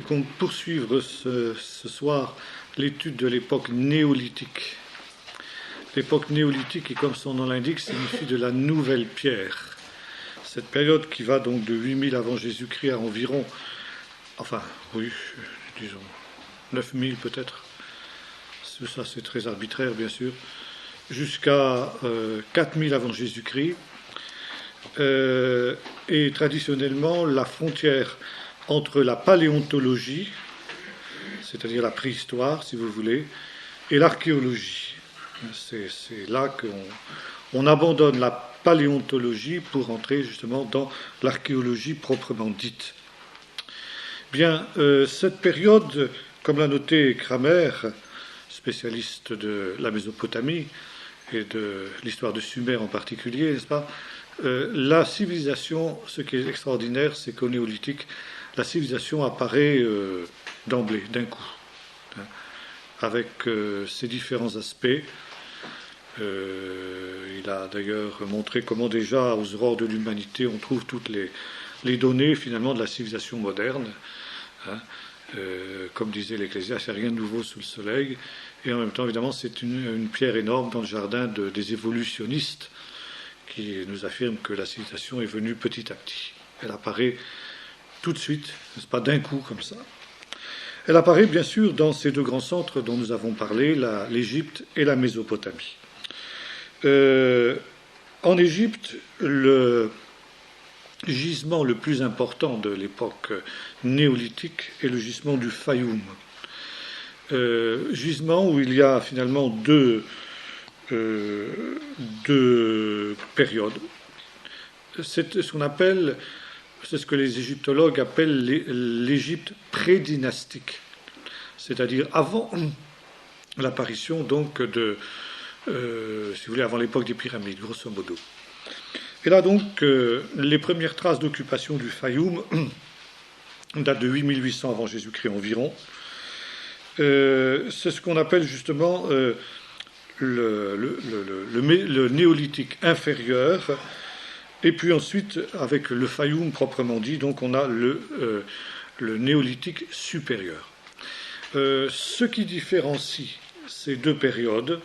qu'on poursuivre ce soir l'étude de l'époque néolithique. L'époque néolithique, et comme son nom l'indique, signifie de la nouvelle pierre. Cette période qui va donc de 8000 avant Jésus-Christ à environ, disons 9000 peut-être, ça c'est très arbitraire bien sûr, jusqu'à 4000 avant Jésus-Christ, et traditionnellement la frontière entre la paléontologie, c'est-à-dire la préhistoire si vous voulez, et l'archéologie. C'est là qu'on abandonne la paléontologie pour entrer justement dans l'archéologie proprement dite. Bien, cette période, comme l'a noté Kramer, spécialiste de la Mésopotamie et de l'histoire de Sumer en particulier, n'est-ce pas, la civilisation, ce qui est extraordinaire, c'est qu'au néolithique, la civilisation apparaît d'emblée, d'un coup, avec ses différents aspects. Il a d'ailleurs montré comment déjà, aux aurores de l'humanité, on trouve toutes les données finalement de la civilisation moderne. Comme disait l'Ecclésiaste, il n'y a rien de nouveau sous le soleil. Et en même temps, évidemment, c'est une pierre énorme dans le jardin des évolutionnistes qui nous affirment que la civilisation est venue petit à petit. Elle apparaît tout de suite, n'est-ce pas, d'un coup comme ça. Elle apparaît bien sûr dans ces deux grands centres dont nous avons parlé, l'Égypte et la Mésopotamie. En Égypte, le gisement le plus important de l'époque néolithique est le gisement du Fayoum. Gisement où il y a finalement deux périodes. C'est ce qu'on appelle, c'est ce que les égyptologues appellent l'Égypte prédynastique, c'est-à-dire avant l'apparition donc si vous voulez, avant l'époque des pyramides, grosso modo. Et là donc, les premières traces d'occupation du Fayoum datent de 8800 avant Jésus-Christ environ. C'est ce qu'on appelle justement le néolithique inférieur. Et puis ensuite, avec le Fayoum proprement dit, donc on a le néolithique supérieur. Ce qui différencie ces deux périodes,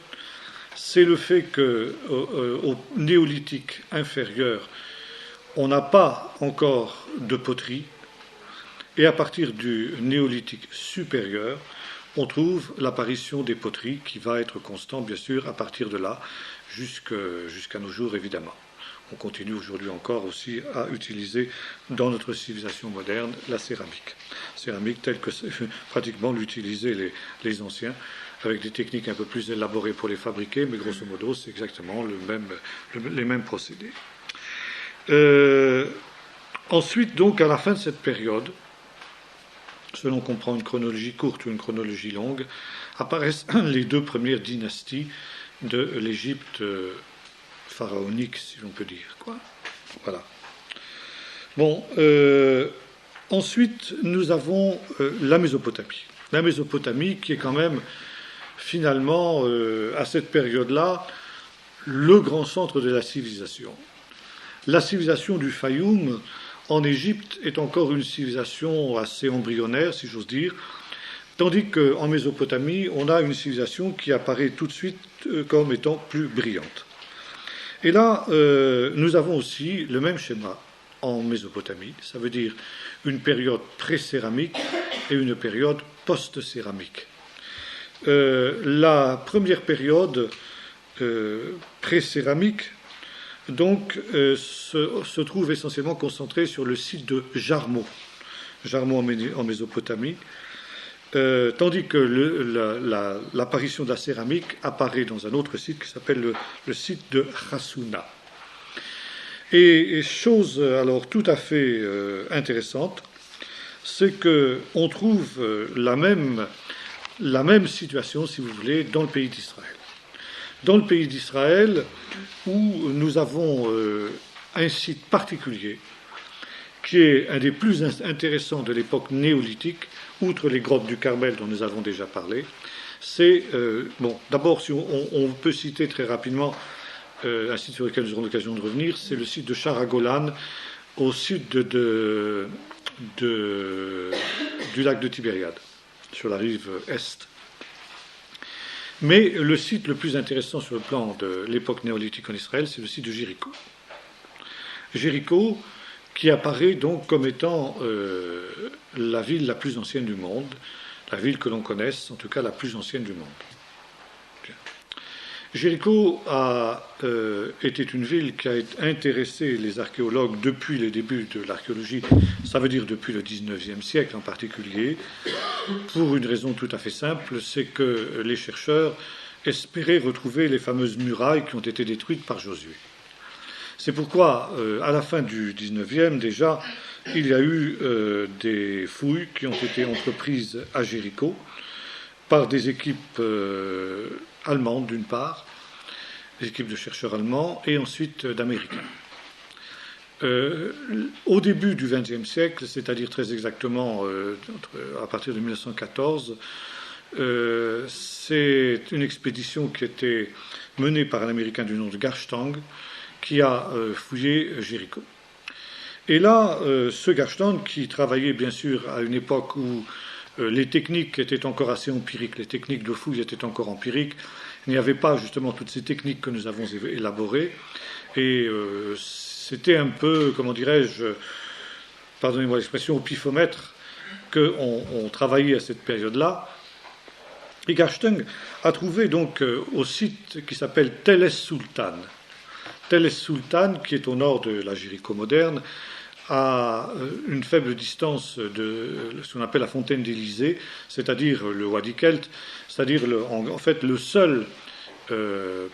c'est le fait qu'au néolithique inférieur, on n'a pas encore de poterie, et à partir du néolithique supérieur, on trouve l'apparition des poteries qui va être constante, bien sûr, à partir de là, jusqu'à nos jours, évidemment. On continue aujourd'hui encore aussi à utiliser dans notre civilisation moderne la céramique. Céramique telle que pratiquement l'utilisaient les anciens, avec des techniques un peu plus élaborées pour les fabriquer, mais grosso modo, c'est exactement les mêmes procédés. Ensuite, donc, à la fin de cette période, selon qu'on prend une chronologie courte ou une chronologie longue, apparaissent les deux premières dynasties de l'Égypte pharaonique, si l'on peut dire. Voilà. Bon, ensuite, nous avons la Mésopotamie. La Mésopotamie qui est quand même, finalement, à cette période-là, le grand centre de la civilisation. La civilisation du Fayoum, en Égypte, est encore une civilisation assez embryonnaire, si j'ose dire, tandis qu'en Mésopotamie, on a une civilisation qui apparaît tout de suite comme étant plus brillante. Et là, nous avons aussi le même schéma en Mésopotamie, ça veut dire une période pré-céramique et une période post-céramique. La première période pré-céramique donc se trouve essentiellement concentrée sur le site de Jarmo en Mésopotamie, tandis que l'apparition de la céramique apparaît dans un autre site qui s'appelle le site de Hassuna. Et chose alors tout à fait intéressante, c'est qu'on trouve la même situation, si vous voulez, dans le pays d'Israël. Dans le pays d'Israël, où nous avons un site particulier, qui est un des plus intéressants de l'époque néolithique, outre les grottes du Carmel dont nous avons déjà parlé. C'est, d'abord, si on peut citer très rapidement un site sur lequel nous aurons l'occasion de revenir, c'est le site de Sharagolan, au sud de du lac de Tibériade, sur la rive est. Mais le site le plus intéressant sur le plan de l'époque néolithique en Israël, c'est le site de Jéricho. Jéricho, qui apparaît donc comme étant la ville la plus ancienne du monde, la ville que l'on connaisse, en tout cas la plus ancienne du monde. Jéricho était une ville qui a intéressé les archéologues depuis les débuts de l'archéologie, ça veut dire depuis le XIXe siècle en particulier, pour une raison tout à fait simple, c'est que les chercheurs espéraient retrouver les fameuses murailles qui ont été détruites par Josué. C'est pourquoi, à la fin du XIXe déjà, il y a eu des fouilles qui ont été entreprises à Jéricho par des équipes allemandes d'une part, des équipes de chercheurs allemands, et ensuite d'Américains. Au début du XXe siècle, c'est-à-dire très exactement à partir de 1914, c'est une expédition qui était menée par un Américain du nom de Garstang qui a fouillé Jéricho. Et là, ce Garstang, qui travaillait bien sûr à une époque où les techniques étaient encore assez empiriques, les techniques de fouille étaient encore empiriques, il n'y avait pas justement toutes ces techniques que nous avons élaborées, et c'était un peu, comment dirais-je, pardonnez-moi l'expression, au pifomètre qu'on travaillait à cette période-là. Et Garstang a trouvé donc au site qui s'appelle Tel es-Sultan. Tel es-Sultan, qui est au nord de la Jéricho moderne, à une faible distance de ce qu'on appelle la fontaine d'Élysée, c'est-à-dire le Wadi Kelt, c'est-à-dire en fait le seul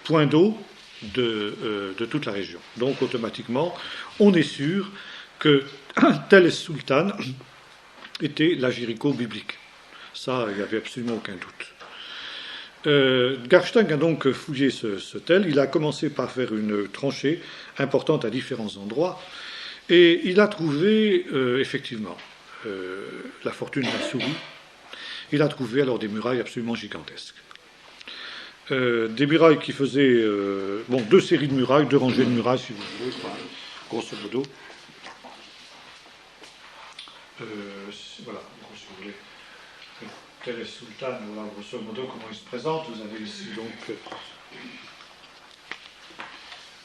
point d'eau de toute la région. Donc automatiquement, on est sûr que Tel es-Sultan était la Jéricho biblique. Ça, il n'y avait absolument aucun doute. Garstang a donc fouillé ce tel. Il a commencé par faire une tranchée importante à différents endroits. Et il a trouvé, effectivement, la fortune d'un souris. Il a trouvé alors des murailles absolument gigantesques. Des murailles qui faisaient, deux séries de murailles, deux rangées de murailles, si vous voulez, grosso modo. Voilà, si vous voulez. Tel es-Sultan, voilà, grosso modo, comment il se présente. Vous avez ici, donc,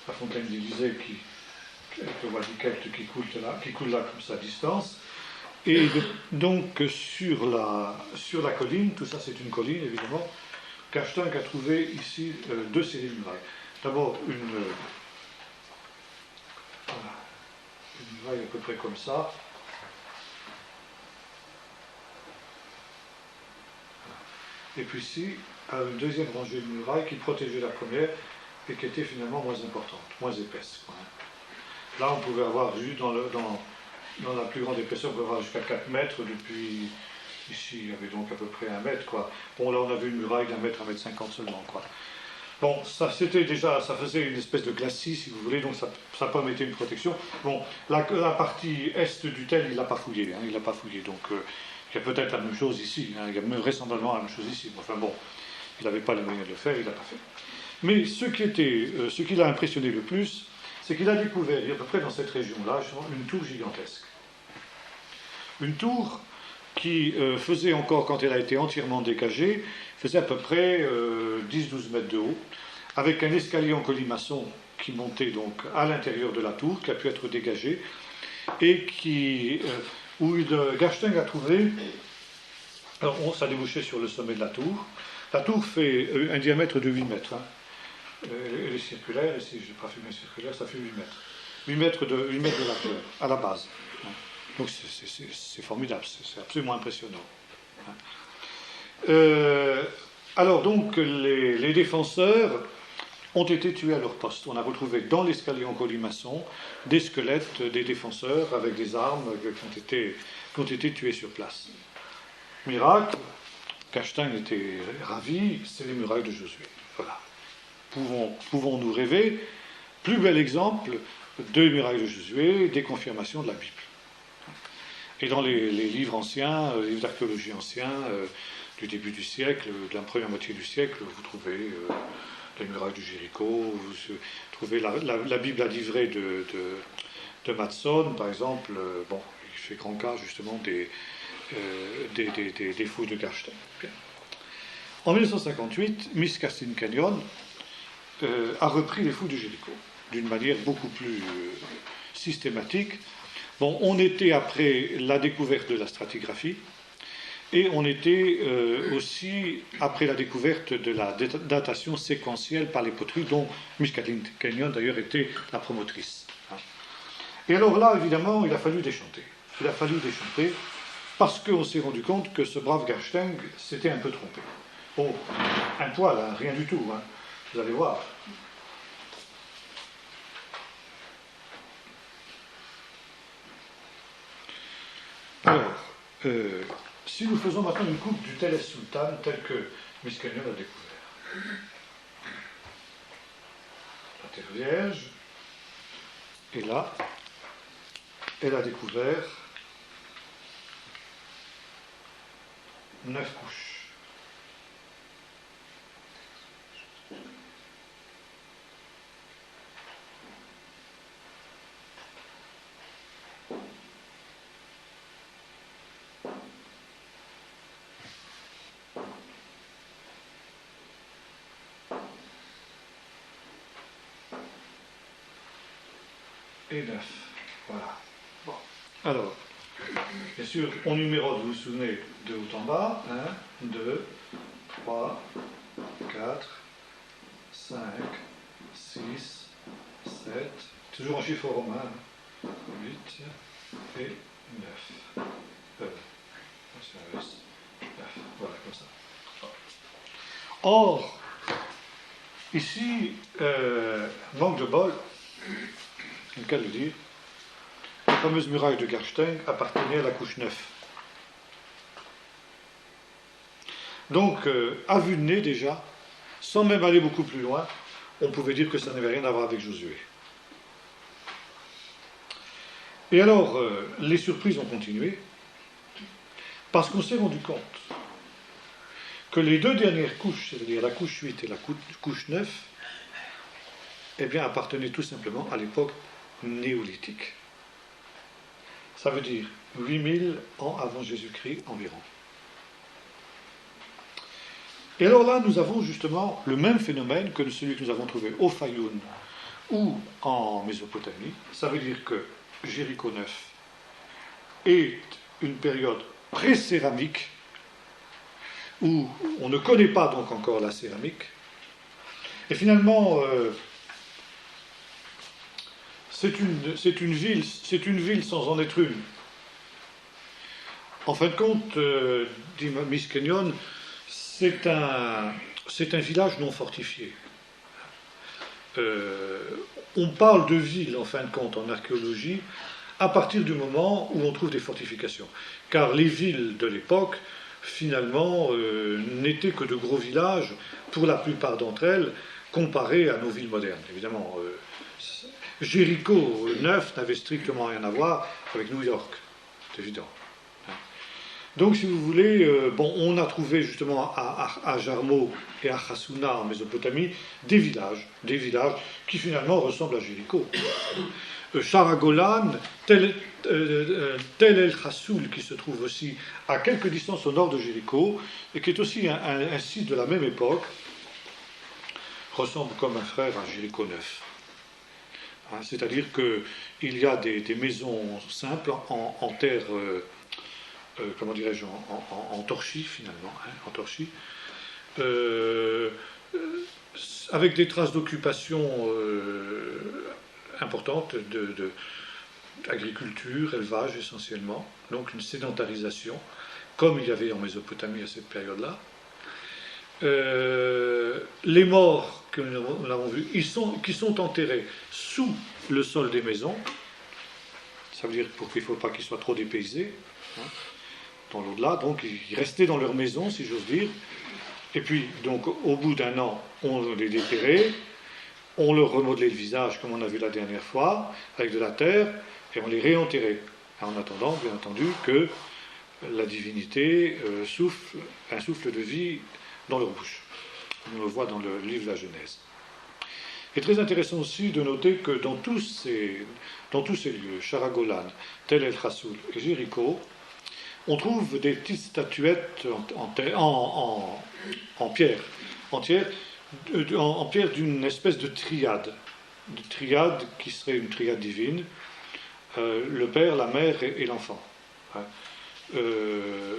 la fontaine d'Élysée avec le Wadi Kelt qui coule là comme ça à distance. Et donc sur la colline, tout ça c'est une colline évidemment, Garstang a trouvé ici deux séries de murailles. D'abord une muraille à peu près comme ça. Et puis ici, une deuxième rangée de murailles qui protégeait la première et qui était finalement moins importante, moins épaisse. Là, on pouvait avoir vu dans la plus grande épaisseur, on pouvait avoir jusqu'à 4 mètres depuis. Ici, il y avait donc à peu près 1 mètre, quoi. Bon, là, on avait une muraille d'1 mètre, 1,50 m seulement, quoi. Bon, ça faisait une espèce de glacis, si vous voulez, donc ça permettait une protection. Bon, la partie est du tel, il l'a pas fouillé, il l'a pas fouillé, donc il y a peut-être la même chose ici, il y a vraisemblablement la même chose ici. Enfin bon, il n'avait pas les moyens de le faire, il l'a pas fait. Mais ce qui l'a impressionné le plus, c'est qu'il a découvert, à peu près dans cette région-là, une tour gigantesque. Une tour qui faisait encore, quand elle a été entièrement dégagée, faisait à peu près 10-12 mètres de haut, avec un escalier en colimaçon qui montait donc à l'intérieur de la tour, qui a pu être dégagé, et où Garstang a trouvé, alors ça débouchait sur le sommet de la tour. La tour fait un diamètre de 8 mètres. Elle est circulaire, et si je n'ai pas fait bien circulaire, ça fait 8 mètres. 8 mètres de largeur, à la base. Donc c'est formidable, c'est absolument impressionnant. Alors donc, les défenseurs ont été tués à leur poste. On a retrouvé dans l'escalier en colimaçon des squelettes des défenseurs avec des armes qui ont été tués sur place. Miracle, Garstang était ravi, c'est les murailles de Josué. Voilà. Pouvons-nous rêver? Plus bel exemple de murailles de Josué, des confirmations de la Bible. Et dans les livres anciens, les livres d'archéologie anciens, du début du siècle, de la première moitié du siècle, vous trouvez les murailles de Jéricho, vous trouvez la Bible à livret de Matson, par exemple, il fait grand cas justement des fouilles de Garstein. En 1958, Miskassin Canyon a repris les fouilles de Jéricho d'une manière beaucoup plus systématique. Bon, on était après la découverte de la stratigraphie et on était aussi après la découverte de la datation séquentielle par les poteries, dont Miskassin Canyon d'ailleurs était la promotrice. Et alors là, évidemment, il a fallu déchanter. Il a fallu déchanter parce qu'on s'est rendu compte que ce brave Garstein s'était un peu trompé. Oh, un poil, hein, rien du tout, hein. Vous allez voir. Alors, si nous faisons maintenant une coupe du Tell es-Sultan tel que Miskassin l'a découvert. La Terre Vierge, et là, elle a découvert 9 couches. Et 9. Voilà. Bon. Alors, bien sûr, on numérote, vous vous souvenez, de haut en bas. 1, 2, 3, 4, 5, 6, 7, toujours en chiffre romain, 8 et 9. Voilà, comme ça. Or, ici, manque de bol, le cas de le dire, la fameuse muraille de Garstein appartenait à la couche 9. Donc, à vue de nez déjà, sans même aller beaucoup plus loin, on pouvait dire que ça n'avait rien à voir avec Josué. Et alors, les surprises ont continué, parce qu'on s'est rendu compte que les deux dernières couches, c'est-à-dire la couche 8 et la couche 9, eh bien, appartenaient tout simplement à l'époque néolithique. Ça veut dire 8000 ans avant Jésus-Christ environ. Et alors là, nous avons justement le même phénomène que celui que nous avons trouvé au Fayoum ou en Mésopotamie. Ça veut dire que Jéricho 9 est une période pré-céramique où on ne connaît pas donc encore la céramique. Et finalement, c'est une ville sans en être une. En fin de compte, dit Miskassin, c'est un village non fortifié. On parle de ville, en fin de compte, en archéologie, à partir du moment où on trouve des fortifications. Car les villes de l'époque, finalement, n'étaient que de gros villages, pour la plupart d'entre elles, comparées à nos villes modernes. Évidemment, Jéricho 9 n'avait strictement rien à voir avec New York, c'est évident. Donc, si vous voulez, on a trouvé justement à Jarmo et à Hassuna en Mésopotamie des villages qui finalement ressemblent à Jéricho. Sharagolan, Tel el-Hassoul, qui se trouve aussi à quelques distances au nord de Jéricho, et qui est aussi un site de la même époque, ressemble comme un frère à Jéricho 9. C'est-à-dire qu'il y a des maisons simples en terre, comment dirais-je, en torchis finalement, en torchis, avec des traces d'occupation importantes d'agriculture, élevage essentiellement, donc une sédentarisation, comme il y avait en Mésopotamie à cette période-là. Les morts que nous avons vus, qui sont enterrés sous le sol des maisons, ça veut dire qu'il ne faut pas qu'ils soient trop dépaysés, dans l'au-delà, donc ils restaient dans leur maison, si j'ose dire, et puis donc au bout d'un an, on les déterrait, on leur remodelait le visage comme on a vu la dernière fois, avec de la terre, et on les réenterrait, en attendant, bien entendu, que la divinité souffle un souffle de vie dans leur bouche. On le voit dans le livre de la Genèse. Et très intéressant aussi de noter que dans tous ces lieux, Sharagolan, Tel El Khassoul et Jéricho, on trouve des petites statuettes en pierre, en pierre d'une espèce de triade qui serait une triade divine, le père, la mère et l'enfant. Hein.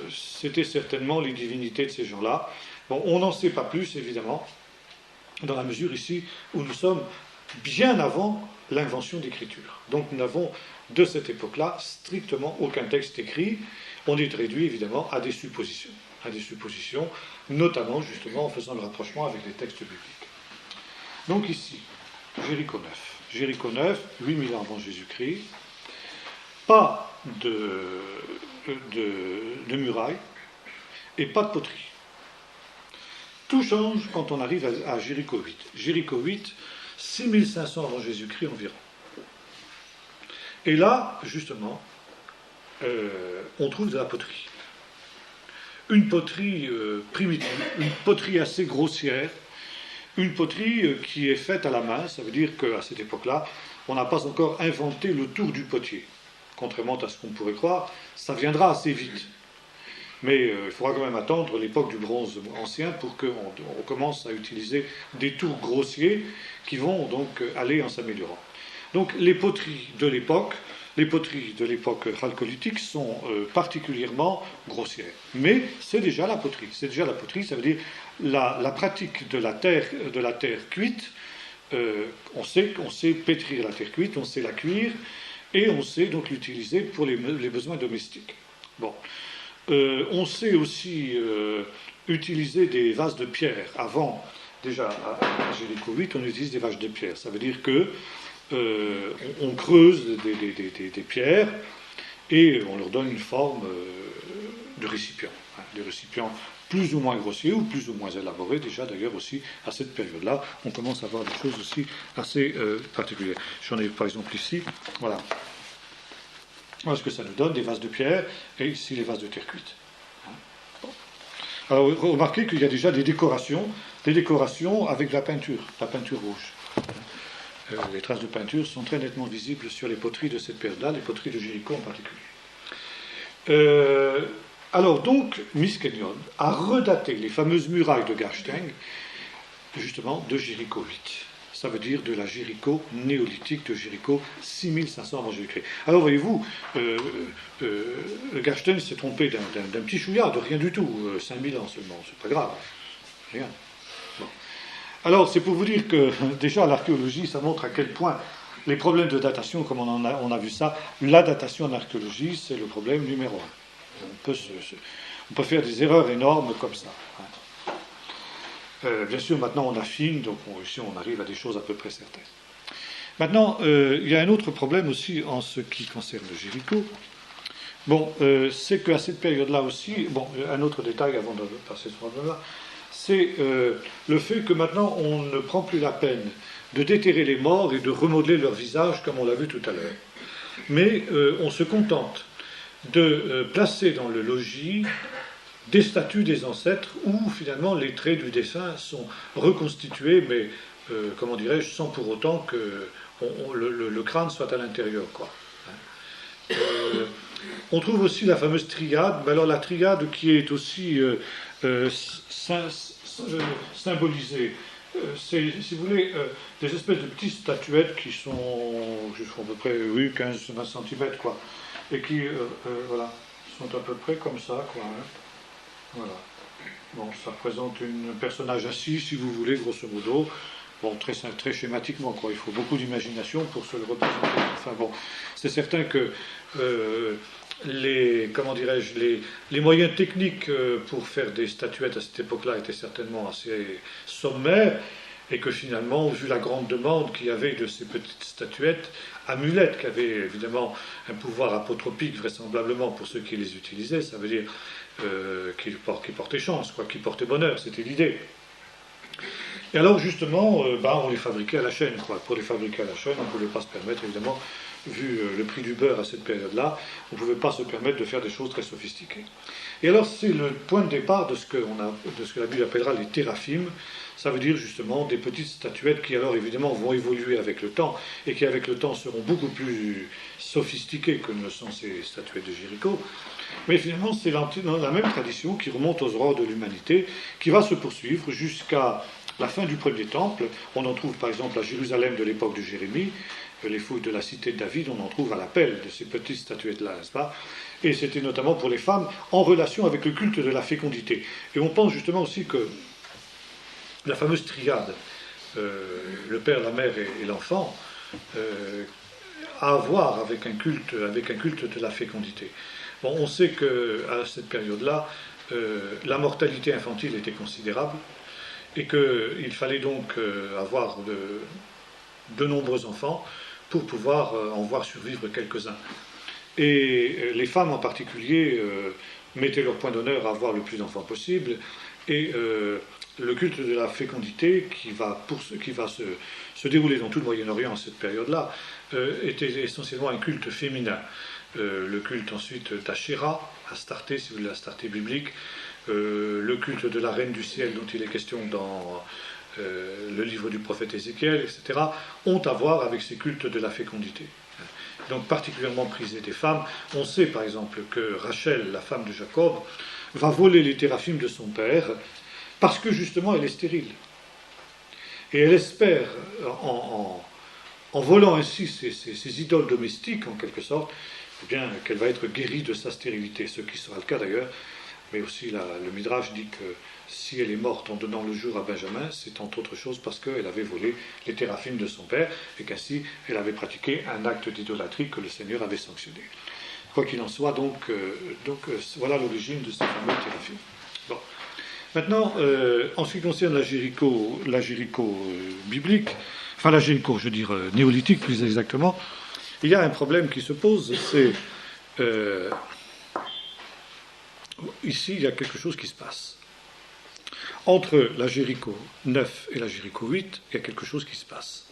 C'était certainement les divinités de ces gens-là. Bon, on n'en sait pas plus, évidemment, dans la mesure ici où nous sommes bien avant l'invention d'écriture. Donc nous n'avons, de cette époque-là, strictement aucun texte écrit. On est réduit, évidemment, à des suppositions, notamment, justement, en faisant le rapprochement avec les textes bibliques. Donc ici, Jéricho 9. Jéricho 9, 8000 ans avant Jésus-Christ, pas de murailles et pas de poterie. Tout change quand on arrive à Jéricho 8. Jéricho 8, 6500 avant Jésus-Christ environ. Et là, justement, on trouve de la poterie. Une poterie primitive, une poterie assez grossière, une poterie qui est faite à la main. Ça veut dire qu'à cette époque-là, on n'a pas encore inventé le tour du potier. Contrairement à ce qu'on pourrait croire, ça viendra assez vite. Mais il faudra quand même attendre l'époque du bronze ancien pour qu'on commence à utiliser des tours grossiers qui vont donc aller en s'améliorant. Donc les poteries de l'époque chalcolithique sont particulièrement grossières. Mais c'est déjà la poterie. C'est déjà la poterie, ça veut dire la pratique de la terre cuite. On sait pétrir la terre cuite, on sait la cuire, et on sait donc l'utiliser pour les besoins domestiques. Bon. On sait aussi utiliser des vases de pierre. Avant, déjà, à Jéricho 8, on utilise des vases de pierre. Ça veut dire que on creuse des pierres et on leur donne une forme de récipient. Des récipients plus ou moins grossiers ou plus ou moins élaborés. Déjà, d'ailleurs, aussi, à cette période-là, on commence à voir des choses aussi assez particulières. J'en ai par exemple ici, voilà. Voilà ce que ça nous donne, des vases de pierre, et ici les vases de terre cuite. Bon. Alors, remarquez qu'il y a déjà des décorations avec de la peinture rouge. Les traces de peinture sont très nettement visibles sur les poteries de cette période-là, les poteries de Jéricho en particulier. Alors donc, Miskelion a redaté les fameuses murailles de Garsteng, justement, de Jéricho 8. Ça veut dire de la Jéricho néolithique, de Jéricho 6500 avant Jésus-Christ. Alors voyez-vous, Garsteng s'est trompé d'un petit chouïa, de rien du tout, 5000 ans seulement, c'est pas grave, rien. Bon. Alors c'est pour vous dire que déjà l'archéologie, ça montre à quel point les problèmes de datation, comme on a vu ça, la datation en archéologie, c'est le problème numéro un. On peut faire des erreurs énormes comme ça. Bien sûr, maintenant on affine, donc ici on arrive à des choses à peu près certaines. Maintenant, il y a un autre problème aussi en ce qui concerne Jéricho. Bon, c'est qu'à cette période-là aussi, bon, un autre détail avant de passer ce problème-là, c'est le fait que maintenant on ne prend plus la peine de déterrer les morts et de remodeler leur visage comme on l'a vu tout à l'heure. Mais on se contente de placer dans le logis des statues des ancêtres où finalement les traits du dessin sont reconstitués, mais comment dirais-je, sans pour autant que le crâne soit à l'intérieur, quoi. On trouve aussi la fameuse triade, mais alors la triade qui est aussi symbolisée, c'est, si vous voulez, des espèces de petites statuettes qui font à peu près 15-20 cm, quoi, et qui voilà, sont à peu près comme ça, quoi. Hein. Voilà. Bon, ça représente un personnage assis, si vous voulez, grosso modo. Bon, très schématiquement, quoi. Il faut beaucoup d'imagination pour se le représenter. Enfin bon, c'est certain que les moyens techniques pour faire des statuettes à cette époque-là étaient certainement assez sommaires, et que finalement, vu la grande demande qu'il y avait de ces petites statuettes, amulettes, qui avaient évidemment un pouvoir apotropique vraisemblablement pour ceux qui les utilisaient, ça veut dire qui portaient chance, quoi, qui portaient bonheur, c'était l'idée. Et alors justement, on les fabriquait à la chaîne, quoi. Pour les fabriquer à la chaîne, on ne pouvait pas se permettre évidemment vu le prix du beurre à cette période-là, on ne pouvait pas se permettre de faire des choses très sophistiquées. Et alors, c'est le point de départ de ce que la Bible appellera les téraphim. Ça veut dire justement des petites statuettes qui, alors évidemment, vont évoluer avec le temps et qui, avec le temps, seront beaucoup plus sophistiquées que ne sont ces statuettes de Jéricho. Mais finalement, c'est la même tradition qui remonte aux aurores de l'humanité, qui va se poursuivre jusqu'à la fin du premier temple. On en trouve par exemple à Jérusalem de l'époque de Jérémie, les fouilles de la cité de David, on en trouve à l'appel de ces petites statuettes-là, n'est-ce pas? Et c'était notamment pour les femmes en relation avec le culte de la fécondité. Et on pense justement aussi que la fameuse triade, le père, la mère et l'enfant, a à voir avec un culte de la fécondité. Bon, on sait qu'à cette période-là, la mortalité infantile était considérable et qu'il fallait donc avoir de nombreux enfants pour pouvoir en voir survivre quelques-uns. Et les femmes en particulier mettaient leur point d'honneur à avoir le plus d'enfants possible, et le culte de la fécondité qui va se dérouler dans tout le Moyen-Orient à cette période-là était essentiellement un culte féminin. Le culte ensuite d'Achéra, Astarté, si vous voulez, l'Astarté biblique, le culte de la reine du ciel dont il est question dans le livre du prophète Ézéchiel, etc., ont à voir avec ces cultes de la fécondité. Donc particulièrement prisés des femmes. On sait par exemple que Rachel, la femme de Jacob, va voler les téraphim de son père parce que justement elle est stérile. Et elle espère, en volant ainsi ces idoles domestiques en quelque sorte, eh bien, qu'elle va être guérie de sa stérilité, ce qui sera le cas d'ailleurs. Mais aussi le Midrash dit que si elle est morte en donnant le jour à Benjamin, c'est entre autres choses parce qu'elle avait volé les téraphim de son père et qu'ainsi elle avait pratiqué un acte d'idolâtrie que le Seigneur avait sanctionné. Quoi qu'il en soit, donc voilà l'origine de ces fameux téraphim. Bon. Maintenant, en ce qui concerne la Jéricho biblique, enfin la Jéricho, je veux dire néolithique plus exactement, il y a un problème qui se pose, c'est ici, il y a quelque chose qui se passe. Entre la Jéricho 9 et la Jéricho 8, il y a quelque chose qui se passe.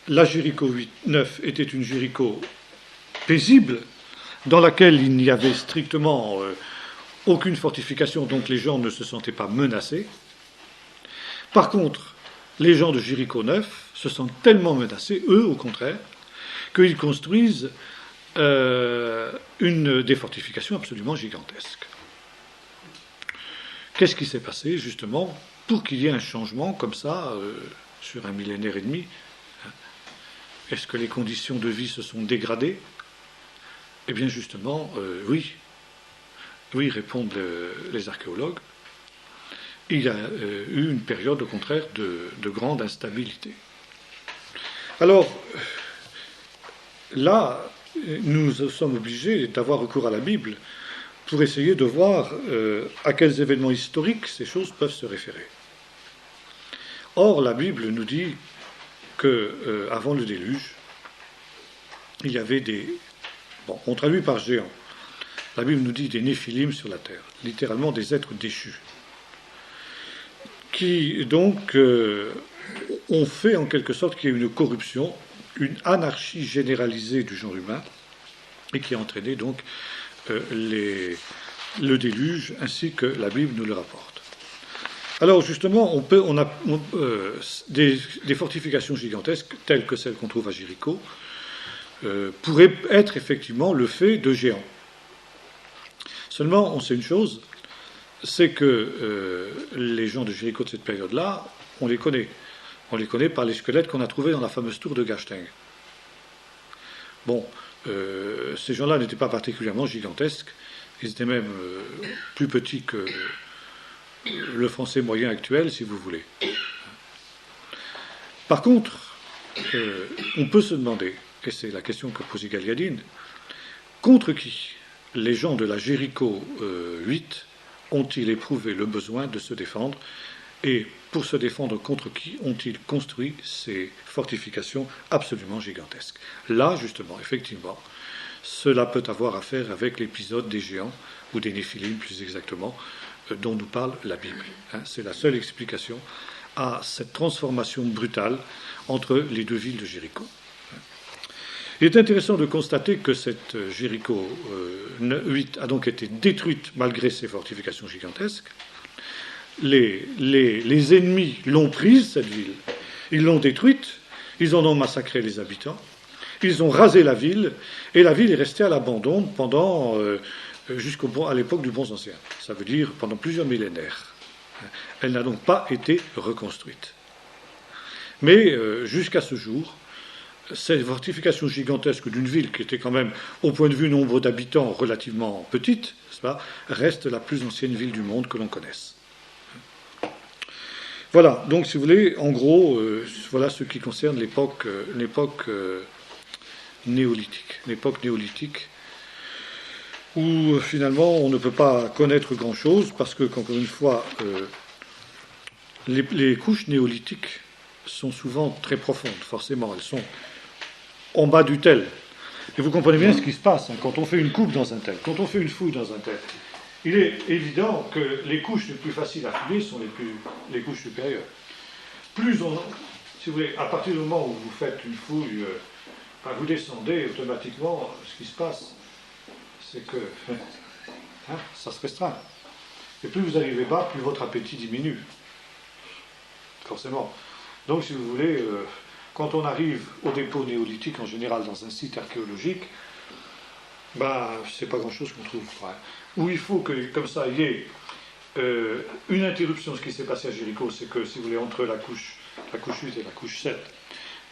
La Jéricho 9 était une Jéricho paisible, dans laquelle il n'y avait strictement aucune fortification, donc les gens ne se sentaient pas menacés. Par contre, les gens de Jéricho 9 se sentent tellement menacés, eux au contraire, qu'ils construisent des fortifications absolument gigantesques. Qu'est-ce qui s'est passé, justement, pour qu'il y ait un changement comme ça, sur un millénaire et demi? Est-ce que les conditions de vie se sont dégradées? Eh bien, justement, oui. Oui, répondent les archéologues. Il y a eu une période, au contraire, de grande instabilité. Alors, là, nous sommes obligés d'avoir recours à la Bible pour essayer de voir à quels événements historiques ces choses peuvent se référer. Or, la Bible nous dit que avant le déluge, il y avait on traduit par géants. La Bible nous dit des néphilim sur la terre, littéralement des êtres déchus, qui donc ont fait en quelque sorte qu'il y ait une corruption, une anarchie généralisée du genre humain, et qui a entraîné donc le déluge, ainsi que la Bible nous le rapporte. Alors justement, on a des fortifications gigantesques, telles que celles qu'on trouve à Jéricho, pourraient être effectivement le fait de géants. Seulement, on sait une chose, c'est que les gens de Jéricho de cette période-là, on les connaît. On les connaît par les squelettes qu'on a trouvés dans la fameuse tour de Gashting. Bon, ces gens-là n'étaient pas particulièrement gigantesques, ils étaient même plus petits que le français moyen actuel, si vous voulez. Par contre, on peut se demander, et c'est la question que pose Galiadine, contre qui les gens de la Jéricho 8 ont-ils éprouvé le besoin de se défendre, et pour se défendre contre qui ont-ils construit ces fortifications absolument gigantesques? Là, justement, effectivement, cela peut avoir à faire avec l'épisode des géants, ou des néphilim plus exactement, dont nous parle la Bible. C'est la seule explication à cette transformation brutale entre les deux villes de Jéricho. Il est intéressant de constater que cette Jéricho 8 a donc été détruite malgré ses fortifications gigantesques. Les ennemis l'ont prise, cette ville. Ils l'ont détruite, ils en ont massacré les habitants, ils ont rasé la ville, et la ville est restée à l'abandon pendant à l'époque du Bronze Ancien. Ça veut dire pendant plusieurs millénaires. Elle n'a donc pas été reconstruite. Mais jusqu'à ce jour, ces fortifications gigantesques d'une ville qui était quand même, au point de vue nombre d'habitants, relativement petite, n'est-ce pas, reste la plus ancienne ville du monde que l'on connaisse. Voilà, donc si vous voulez, en gros, voilà ce qui concerne l'époque néolithique, où finalement on ne peut pas connaître grand-chose, parce que, encore une fois, les couches néolithiques sont souvent très profondes, forcément, elles sont en bas du tel. Et vous comprenez bien ce qui se passe quand on fait une coupe dans un tel, quand on fait une fouille dans un tel. Il est évident que les couches les plus faciles à fouiller sont les couches supérieures. Plus on, si vous voulez, à partir du moment où vous faites une fouille, vous descendez automatiquement, ce qui se passe, c'est que ça se restreint. Et plus vous arrivez bas, plus votre appétit diminue. Forcément. Donc, si vous voulez, quand on arrive au dépôt néolithique, en général dans un site archéologique, c'est pas grand-chose qu'on trouve. Où il faut que, comme ça, il y ait une interruption. Ce qui s'est passé à Jéricho, c'est que, si vous voulez, entre la couche 8 et la couche 7,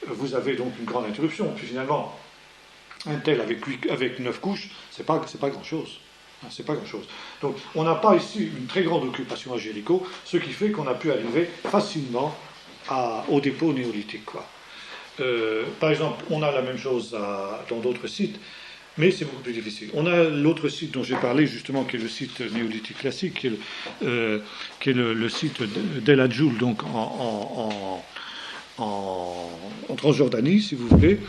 vous avez donc une grande interruption. Puis finalement, un tel avec 9 couches, c'est pas grand-chose. C'est pas grand-chose. Donc, on n'a pas ici une très grande occupation à Jéricho, ce qui fait qu'on a pu arriver facilement au dépôt néolithique. Par exemple, on a la même chose dans d'autres sites, mais c'est beaucoup plus difficile. On a l'autre site dont j'ai parlé, justement, qui est le site néolithique classique, qui est le site d'El Adjoul, donc en Transjordanie, si vous voulez.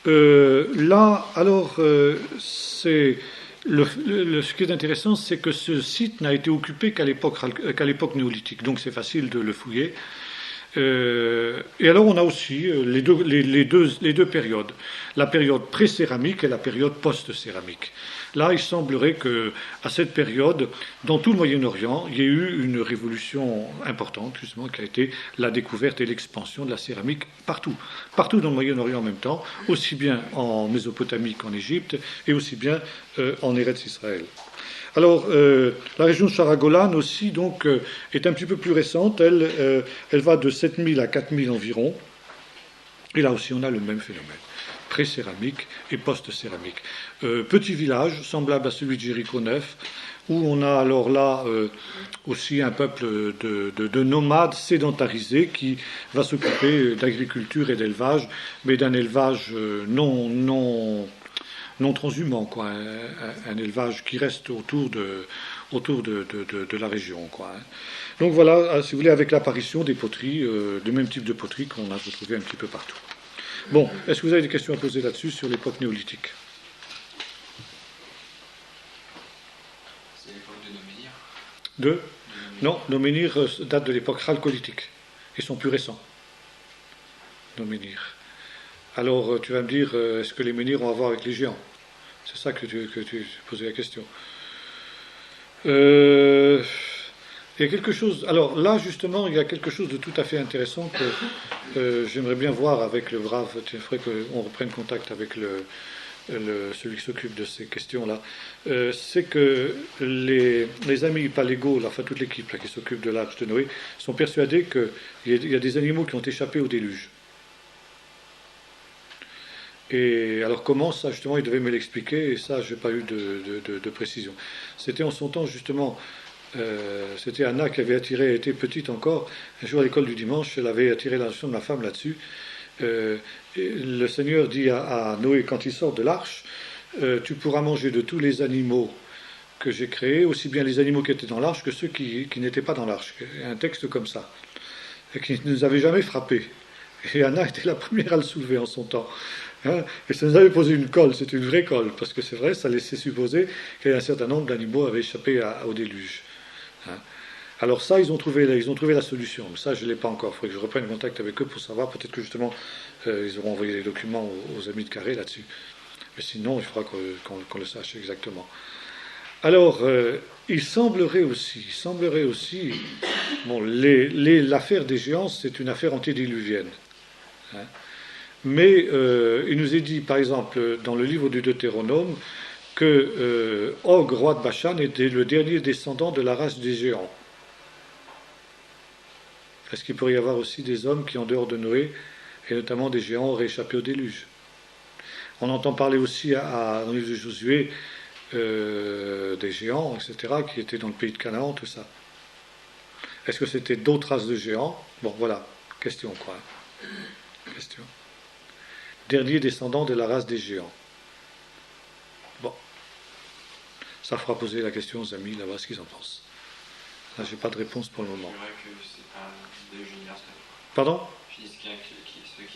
Là, alors, ce qui est intéressant, c'est que ce site n'a été occupé qu'à l'époque néolithique, donc c'est facile de le fouiller. Et alors on a aussi les deux périodes, la période pré-céramique et la période post-céramique. Là, il semblerait qu'à cette période, dans tout le Moyen-Orient, il y ait eu une révolution importante, justement, qui a été la découverte et l'expansion de la céramique partout dans le Moyen-Orient en même temps, aussi bien en Mésopotamie qu'en Égypte, et aussi bien en Eretz Israël. Alors, la région de Shara-Golan aussi, donc, est un petit peu plus récente. Elle va de 7000 à 4000 environ. Et là aussi, on a le même phénomène, pré-céramique et post-céramique. Petit village, semblable à celui de Jéricho 9, où on a alors là aussi un peuple de nomades sédentarisés qui va s'occuper d'agriculture et d'élevage, mais d'un élevage non transhumant, un élevage qui reste autour de la région, Donc voilà, si vous voulez, avec l'apparition des poteries, du même type de poteries qu'on a retrouvé un petit peu partout. Bon, est-ce que vous avez des questions à poser là-dessus sur l'époque néolithique? C'est l'époque de nos menhirs. Non, nos menhirs datent de l'époque chalcolithique. Ils sont plus récents, nos menhirs. Alors, tu vas me dire, est-ce que les menhirs ont à voir avec les géants? C'est ça que tu posais la question. Il y a quelque chose. Alors là, justement, il y a quelque chose de tout à fait intéressant que j'aimerais bien voir avec le brave. Il faudrait qu'on reprenne contact avec celui qui s'occupe de ces questions-là. C'est que les amis palégaux, enfin toute l'équipe là, qui s'occupe de l'Arche de Noé, sont persuadés qu'il y a des animaux qui ont échappé au déluge. Et alors comment ça, justement, il devait me l'expliquer, et ça, je n'ai pas eu de précision. C'était en son temps, justement, c'était Anna qui avait était petite encore, un jour à l'école du dimanche, elle avait attiré l'attention de ma femme là-dessus. Le Seigneur dit à Noé, quand il sort de l'arche, tu pourras manger de tous les animaux que j'ai créés, aussi bien les animaux qui étaient dans l'arche que ceux qui n'étaient pas dans l'arche. Un texte comme ça, et qui ne nous avait jamais frappé. Et Anna était la première à le soulever en son temps. Et ça nous avait posé une colle, c'est une vraie colle, parce que c'est vrai, ça laissait supposer qu'un certain nombre d'animaux avaient échappé au déluge. Alors ça, ils ont trouvé la solution. Mais ça, je ne l'ai pas encore. Il faudrait que je reprenne contact avec eux pour savoir. Peut-être que justement, ils auront envoyé les documents aux amis de Carré là-dessus. Mais sinon, il faudra qu'on le sache exactement. Alors, il semblerait aussi, bon, l'affaire des géants, c'est une affaire antédiluvienne. Hein. Mais il nous est dit, par exemple, dans le livre du Deutéronome, que Og, roi de Bashan, était le dernier descendant de la race des géants. Est-ce qu'il pourrait y avoir aussi des hommes qui, en dehors de Noé, et notamment des géants, auraient échappé au déluge? On entend parler aussi dans le livre de Josué des géants, etc., qui étaient dans le pays de Canaan, tout ça. Est-ce que c'était d'autres races de géants? Bon, voilà, question quoi. Question. Dernier descendant de la race des géants. Bon, ça fera poser la question aux amis là-bas ce qu'ils en pensent. Là, j'ai pas de réponse pour le moment. Que c'est pas un déluge universel. Pardon? Ce qui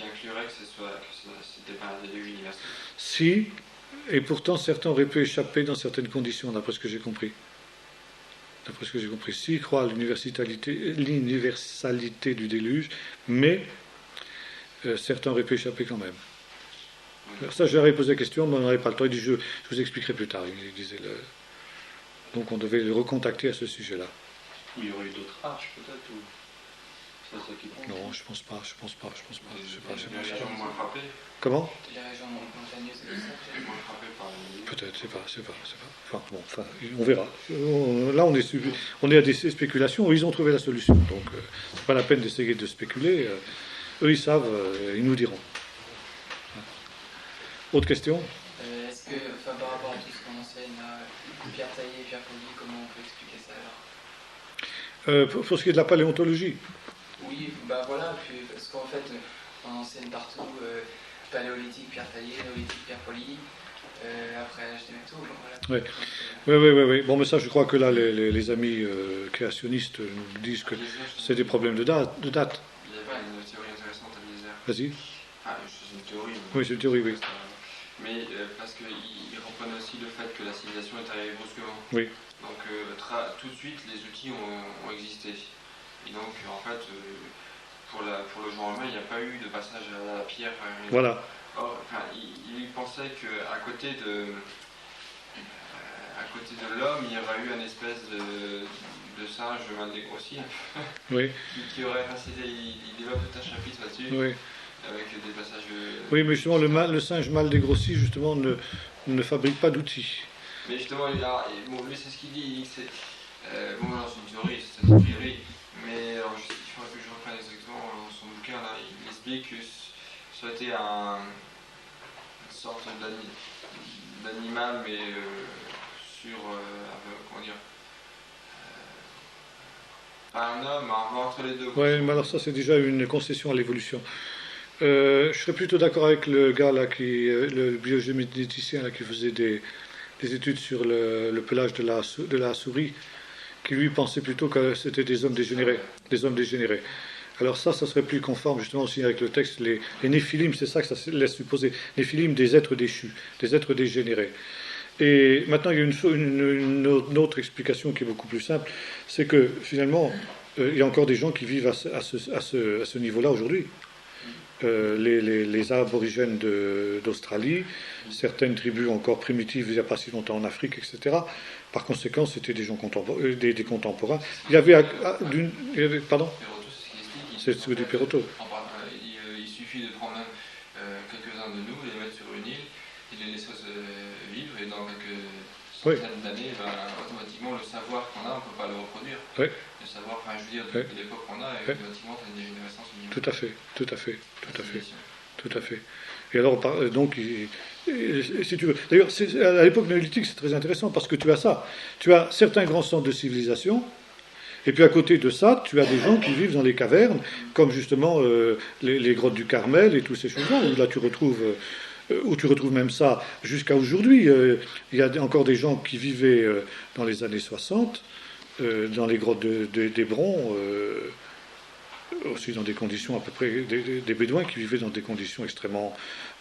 inclurait que c'était pas un déluge universel. Si, et pourtant certains auraient pu échapper dans certaines conditions, d'après ce que j'ai compris. Si, ils croient à l'universalité du déluge, mais certains auraient pu échapper quand même. Alors ça, je leur ai posé la question, mais on n'avait pas le temps. Il dit, je vous expliquerai plus tard. Il disait donc on devait le recontacter à ce sujet-là. Il y aurait eu d'autres arches peut-être ou... C'est ça qui compte. Non, je pense pas. Je sais pas. Les régions moins frappées. Comment? Les régions montagneuses et tout ça. Moins frappées par les... Peut-être, c'est pas. Enfin, on verra. Là, on est à des spéculations. Ils ont trouvé la solution, donc c'est pas la peine d'essayer de spéculer. Eux, ils savent, ils nous diront. Autre question? Est-ce que, par rapport à tout ce qu'on enseigne, pierre taillée, pierre polie, comment on peut expliquer ça alors? Pour ce qui est de la paléontologie. Oui, voilà, puis, parce qu'en fait, on enseigne partout paléolithique, pierre taillée, néolithique, pierre polie, après l'âge des métaux, voilà. Oui. Bon, mais ça, je crois que là, les amis créationnistes nous disent que c'est des problèmes de date. Il y a pas une théorie intéressante à Eliezer. Vas-y. C'est une théorie. Oui, c'est une théorie, oui. Mais parce qu'ils reprennent aussi le fait que la civilisation est arrivée brusquement. Oui. Donc tout de suite, les outils ont existé. Et donc, en fait, pour le genre humain, il n'y a pas eu de passage à la pierre. Voilà. Or, il pensait qu'à côté de l'homme, il y aurait eu une espèce de singe mal dégrossi, oui. qui aurait il développe tout un chapitre là-dessus. Oui. Avec des passages. Oui, mais justement, le singe mal dégrossi, justement, ne fabrique pas d'outils. Mais justement, lui, c'est ce qu'il dit. Il dit que c'est. Non, c'est une théorie, c'est une théorie. Mais alors, il faudrait que je reprenne exactement son bouquin. Là, il explique que ça a été une sorte d'animal, mais sur. Comment dire. Pas un homme, entre les deux. Oui, mais alors ça, c'est déjà une concession à l'évolution. Je serais plutôt d'accord avec le gars là le biogénéticien là, qui faisait des études sur le pelage de la souris, qui lui pensait plutôt que c'était des hommes dégénérés. Alors ça serait plus conforme justement aussi avec le texte. Les néphilim, c'est ça que ça laisse supposer. Néphilim, des êtres déchus, des êtres dégénérés. Et maintenant, il y a une autre explication qui est beaucoup plus simple, c'est que finalement, il y a encore des gens qui vivent à ce niveau-là aujourd'hui. Les aborigènes d'Australie, certaines tribus encore primitives il n'y a pas si longtemps en Afrique, etc. Par conséquent, c'était des gens des contemporains. Il y avait pardon. C'est du Perroto. Il suffit de prendre quelques-uns de nous, les mettre sur une île, et les laisser vivre, et dans quelques centaines d'années, automatiquement le savoir qu'on a, on ne peut pas le reproduire. Oui. Le savoir, de l'époque qu'on a, et automatiquement, tu as une dégénérescence au niveau. Tout à fait. Et alors, donc, si tu veux. D'ailleurs, à l'époque néolithique, c'est très intéressant parce que tu as ça. Tu as certains grands centres de civilisation, et puis à côté de ça, tu as des gens qui vivent dans les cavernes, comme justement les grottes du Carmel et toutes ces choses-là, où là tu retrouves même ça jusqu'à aujourd'hui. Il y a encore des gens qui vivaient dans les années 60, dans les grottes d'Hébron, aussi dans des conditions à peu près, des bédouins qui vivaient dans des conditions extrêmement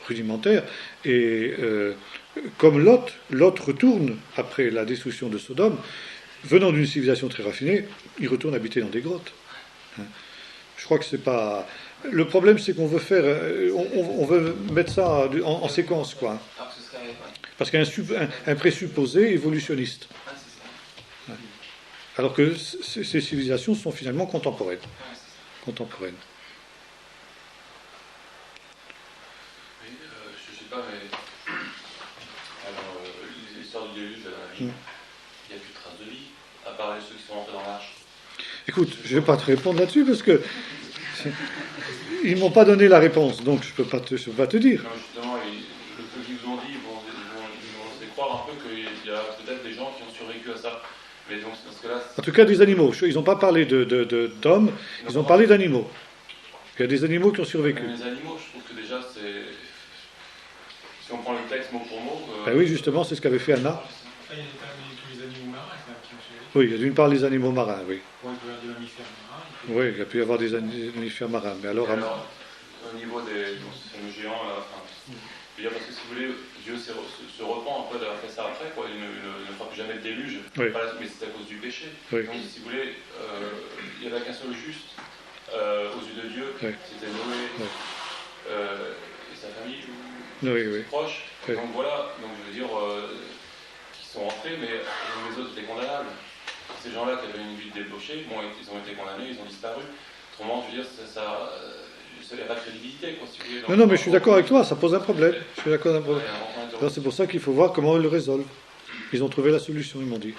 rudimentaires. Et comme Lot retourne après la destruction de Sodome, venant d'une civilisation très raffinée, ils retournent habiter dans des grottes. Hein. Je crois que c'est pas... Le problème, c'est qu'on veut faire... on veut mettre ça en séquence, quoi. Parce qu'il y a un présupposé évolutionniste. Ouais. Alors que ces civilisations sont finalement contemporaines. Contemporaines. Oui, je ne sais pas, mais... Alors, l'histoire du déluge, il n'y a plus de traces de vie, à part ceux qui sont rentrés dans l'arche. Écoute, je ne vais pas te répondre là-dessus, parce que... Ils ne m'ont pas donné la réponse, donc je ne peux pas te dire. Non, justement, le peu qu'ils vous ont dit, ils vont laisser croire un peu qu'il y a peut-être des gens qui ont survécu à ça. Mais donc, dans ce cas-là... En tout cas, des animaux. Ils n'ont pas parlé d'hommes, ils ont parlé d'animaux. Il y a des animaux qui ont survécu. Les animaux, je trouve que déjà, c'est... Si on prend le texte mot pour mot... Ben oui, justement, c'est ce qu'avait fait Anna. Il y a tous les animaux marins qui ont survécu. Oui, il y a d'une part les animaux marins, oui. Bon, il peut y avoir des mammifères marins. Oui, il y a pu y avoir des mammifères marins. Mais alors, au niveau des fameux géants, là, enfin, je veux dire, parce que si vous voulez, Dieu se repent un peu d'avoir fait ça après, quoi. Il ne fera plus jamais de déluge, oui. Mais c'est à cause du péché. Oui. Donc, si vous voulez, il n'y avait qu'un seul juste aux yeux de Dieu, oui. c'était Noé oui. Et sa famille, oui. proches. Oui. Donc voilà, donc je veux dire, qui sont rentrés, mais les autres étaient condamnables. Ces gens-là qui avaient une vie de débauché, bon, ils ont été condamnés, ils ont disparu. Autrement, je veux dire, ça n'y a pas de crédibilité. Quoi, si vous voulez, non, mais je suis d'accord avec toi, ça pose un problème. Je suis d'accord avec un problème. Alors, c'est pour ça qu'il faut voir comment ils le résolvent. Ils ont trouvé la solution, ils m'ont dit.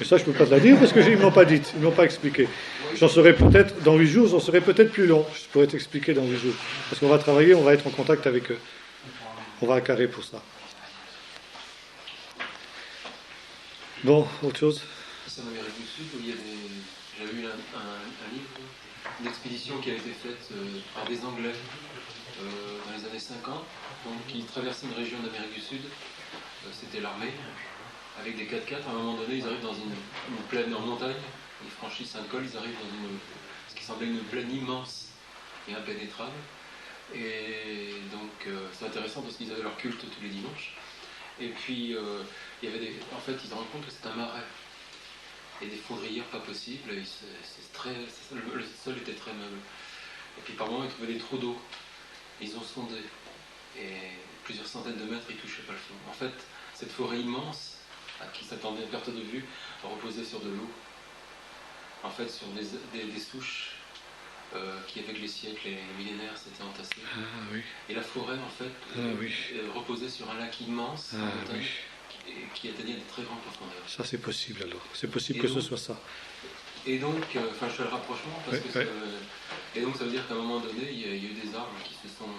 Mais ça, je ne peux pas te la dire parce qu'ils ne m'ont pas dit, ils ne m'ont pas expliqué. J'en serai peut-être, dans 8 jours, j'en serai peut-être plus long. Je pourrais t'expliquer dans 8 jours. Parce qu'on va travailler, on va être en contact avec eux. On va accarer pour ça. Bon, autre chose? C'est en Amérique du Sud où il y a j'avais lu un livre, une expédition qui a été faite par des Anglais dans les années 50, donc qui traversaient une région d'Amérique du Sud, c'était l'armée, avec des 4x4. À un moment donné, ils arrivent dans une plaine en montagne, ils franchissent un col, ils arrivent dans ce qui semblait une plaine immense et impénétrable. Et donc c'est intéressant parce qu'ils avaient leur culte tous les dimanches. Et puis il y avait en fait, ils se rendent compte que c'est un marais. Et des fondrières pas possibles, le sol était très meuble. Et puis par moments, ils trouvaient des trous d'eau. Ils ont sondé. Et plusieurs centaines de mètres, ils ne touchaient pas le fond. En fait, cette forêt immense, à qui s'attendait à perte de vue, reposait sur de l'eau. En fait, sur des souches qui, avec les siècles et les millénaires, s'étaient entassées. Ah, oui. Et la forêt, en fait, reposait sur un lac immense, montagne, qui atteignait de très grandes profondeurs. Ça, c'est possible alors. C'est possible que ce soit ça. Et donc, je fais le rapprochement, parce que et donc ça veut dire qu'à un moment donné, il y a eu des arbres qui se sont...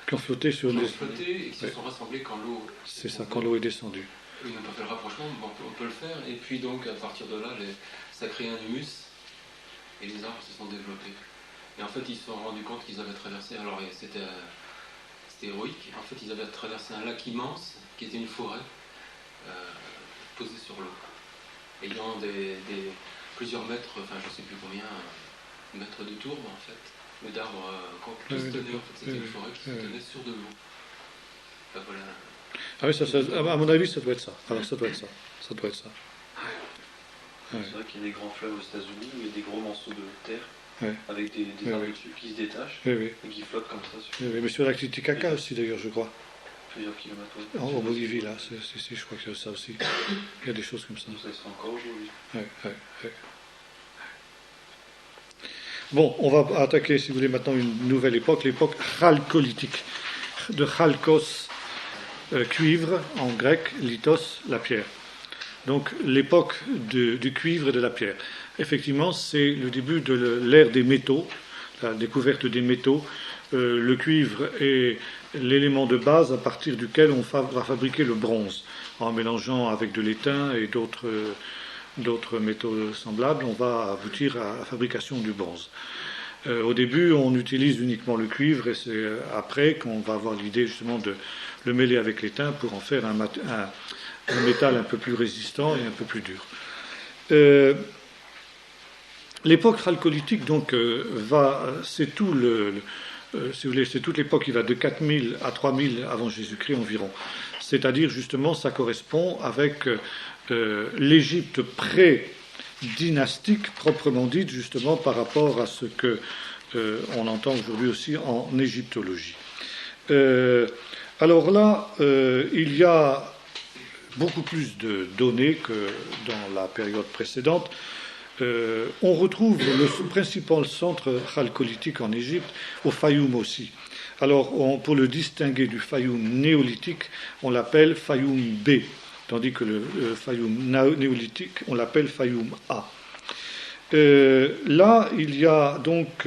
qui ont flotté sur les... et qui se sont rassemblés quand l'eau... C'est ça, quand l'eau est descendue. Ils n'ont pas fait le rapprochement, bon, on peut le faire. Et puis donc, à partir de là, ça crée un humus, et les arbres se sont développés. Et en fait, ils se sont rendus compte qu'ils avaient traversé... Alors, c'était héroïque. En fait, ils avaient traversé un lac immense, qui était une forêt, posée sur l'eau. Ayant plusieurs mètres, enfin je ne sais plus combien, mètres de tourbe en fait, mais d'arbres qui se tenaient, en fait c'était une forêt qui se tenait sur de l'eau. Enfin, voilà. Ah oui, à mon avis ça doit être ça. Alors ça doit être ça. Ça doit être ça. C'est vrai qu'il y a des grands fleuves aux États-Unis où il y a des gros morceaux de terre avec des arbres dessus qui se détachent et qui flottent comme ça. Mais sur la Titicaca aussi d'ailleurs je crois. Plusieurs kilomètres. En Bolivie, là, je crois qu'il y a ça aussi. Il y a des choses comme ça. Ça se fait encore aujourd'hui. Bon, on va attaquer, si vous voulez, maintenant une nouvelle époque, l'époque chalcolithique. De chalkos, cuivre, en grec, lithos, la pierre. Donc, l'époque du cuivre et de la pierre. Effectivement, c'est le début de l'ère des métaux, la découverte des métaux. Le cuivre est l'élément de base à partir duquel on va fabriquer le bronze. En mélangeant avec de l'étain et d'autres métaux semblables, on va aboutir à la fabrication du bronze. Au début, on utilise uniquement le cuivre et c'est après qu'on va avoir l'idée justement de le mêler avec l'étain pour en faire un métal un peu plus résistant et un peu plus dur. L'époque chalcolithique, donc, c'est tout si vous voulez, c'est toute l'époque qui va de 4000 à 3000 avant Jésus-Christ environ. c'est-à-dire justement ça correspond avec l'Égypte pré-dynastique proprement dite, justement par rapport à ce que on entend aujourd'hui aussi en égyptologie. Alors là, il y a beaucoup plus de données que dans la période précédente. On retrouve le principal centre chalcolithique en Égypte, au Fayoum aussi. Alors, pour le distinguer du Fayoum néolithique, on l'appelle Fayoum B, tandis que le Fayoum néolithique, on l'appelle Fayoum A. Là, il y a donc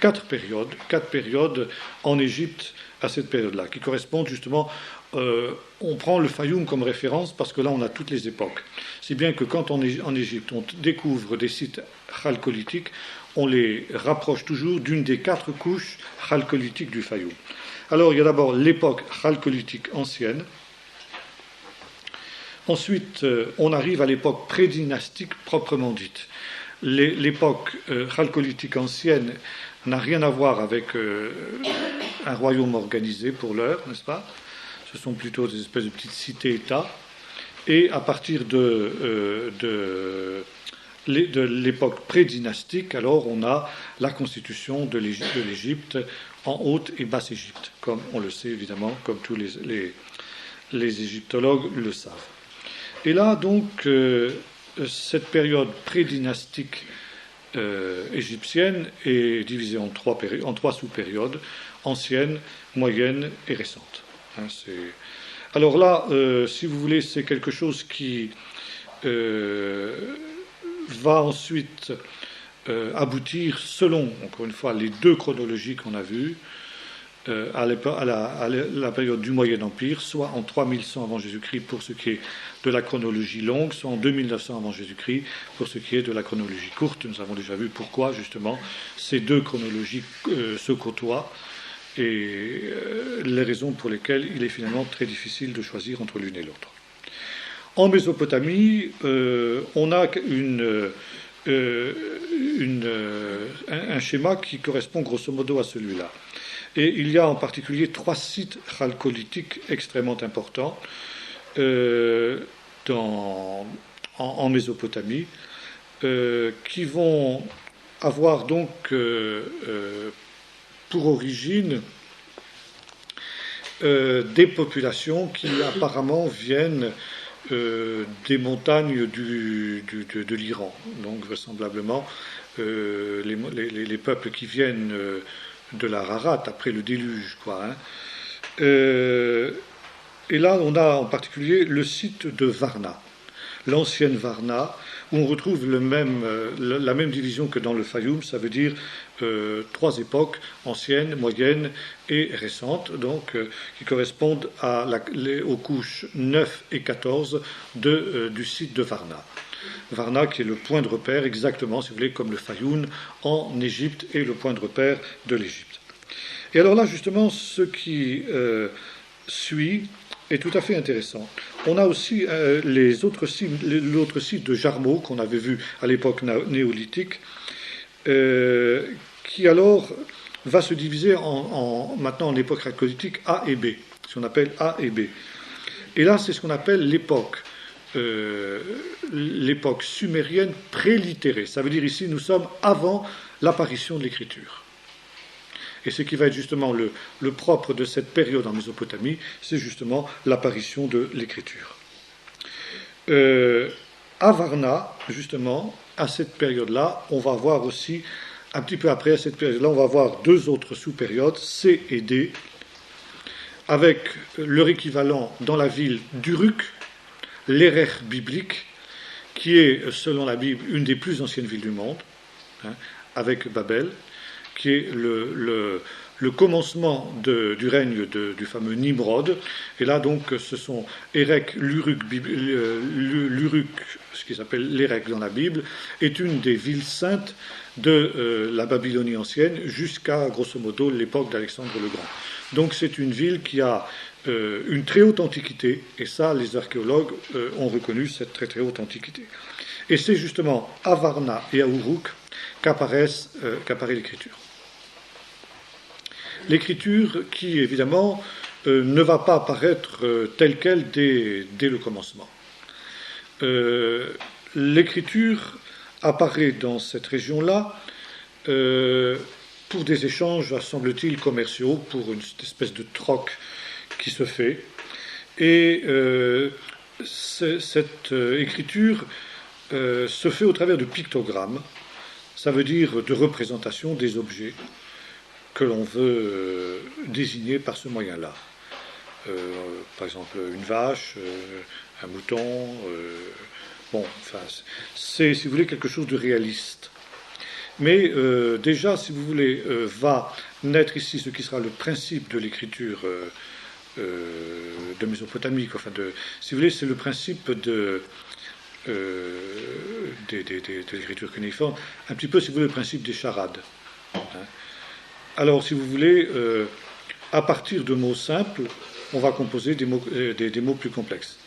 4 périodes en Égypte à cette période-là, qui correspondent justement. On prend le Fayoum comme référence parce que là, on a toutes les époques. Si bien que quand en Égypte, on découvre des sites chalcolithiques, on les rapproche toujours d'une des 4 couches chalcolithiques du Fayoum. Alors, il y a d'abord l'époque chalcolitique ancienne. Ensuite, on arrive à l'époque prédynastique proprement dite. L'époque chalcolitique ancienne n'a rien à voir avec un royaume organisé pour l'heure, n'est-ce pas? Ce sont plutôt des espèces de petites cités-États. Et à partir de l'époque prédynastique, alors on a la constitution de l'Égypte en Haute et Basse Égypte, comme on le sait évidemment, comme tous les égyptologues le savent. Et là, donc, cette période prédynastique égyptienne est divisée en 3 sous-périodes, ancienne, moyenne et récente. Alors là, si vous voulez, c'est quelque chose qui va ensuite aboutir, selon, encore une fois, les 2 chronologies qu'on a vues, à la période du Moyen Empire, soit en 3100 avant Jésus-Christ pour ce qui est de la chronologie longue, soit en 2900 avant Jésus-Christ pour ce qui est de la chronologie courte. Nous avons déjà vu pourquoi, justement, ces 2 chronologies se côtoient et les raisons pour lesquelles il est finalement très difficile de choisir entre l'une et l'autre. En Mésopotamie, on a un schéma qui correspond grosso modo à celui-là. Et il y a en particulier 3 sites chalcolithiques extrêmement importants en Mésopotamie, qui vont avoir donc pour origine des populations qui apparemment viennent des montagnes de l'Iran. Donc vraisemblablement les peuples qui viennent de l'Ararat après le déluge, quoi. Et là, on a en particulier le site de Varna, l'ancienne Varna, où on retrouve la même division que dans le Fayoum, ça veut dire 3 époques, anciennes, moyennes et récentes, donc qui correspondent aux couches 9 et 14 du site de Varna. Varna qui est le point de repère, exactement, si vous voulez, comme le Fayoum en Égypte est le point de repère de l'Égypte. Et alors là, justement, ce qui suit est tout à fait intéressant. On a aussi l'autre site de Jarmo qu'on avait vu à l'époque néolithique, qui alors va se diviser maintenant en époque chalcolithique A et B, ce qu'on appelle A et B. Et là, c'est ce qu'on appelle l'époque sumérienne prélitérée. Ça veut dire ici, nous sommes avant l'apparition de l'écriture. Et ce qui va être justement le propre de cette période en Mésopotamie, c'est justement l'apparition de l'écriture. À Varna, justement, à cette période-là, on va voir aussi, un petit peu après, à cette période-là, on va voir 2 autres sous-périodes, C et D, avec leur équivalent dans la ville d'Uruk, l'Erech biblique, qui est, selon la Bible, une des plus anciennes villes du monde, avec Babel, qui est le commencement du règne du fameux Nimrod. Et là, donc, ce sont Erech, l'Uruk, ce qui s'appelle l'Erech dans la Bible, est une des villes saintes de la Babylonie ancienne jusqu'à, grosso modo, l'époque d'Alexandre le Grand. Donc, c'est une ville qui a une très haute antiquité, et ça, les archéologues ont reconnu cette très très haute antiquité. Et c'est justement à Varna et à Uruk qu'apparaît l'écriture. L'écriture qui, évidemment, ne va pas apparaître telle qu'elle dès le commencement. L'écriture apparaît dans cette région-là pour des échanges, semble-t-il, commerciaux, pour une espèce de troc qui se fait. Et cette écriture se fait au travers de pictogrammes, ça veut dire de représentation des objets que l'on veut désigner par ce moyen-là. Par exemple, une vache, un mouton, c'est, si vous voulez, quelque chose de réaliste. Mais déjà, si vous voulez, va naître ici ce qui sera le principe de l'écriture de Mésopotamie. Si vous voulez, c'est le principe de l'écriture cunéiforme, un petit peu, si vous voulez, le principe des charades. Alors, si vous voulez, à partir de mots simples, on va composer des mots plus complexes.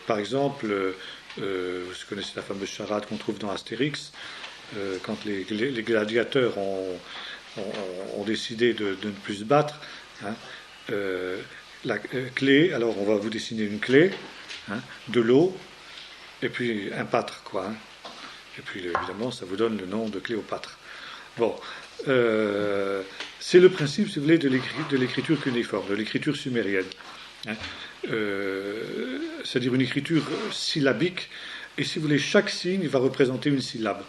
Par exemple, vous connaissez la fameuse charade qu'on trouve dans Astérix, quand les gladiateurs ont décidé de ne plus se battre. La clé, alors on va vous dessiner une clé, de l'eau, et puis un pâtre, quoi. Et puis évidemment, ça vous donne le nom de Cléopâtre. Bon, c'est le principe, si vous voulez, de l'écriture cunéiforme, de l'écriture sumérienne. C'est-à-dire une écriture syllabique, et si vous voulez, chaque signe va représenter une syllabe.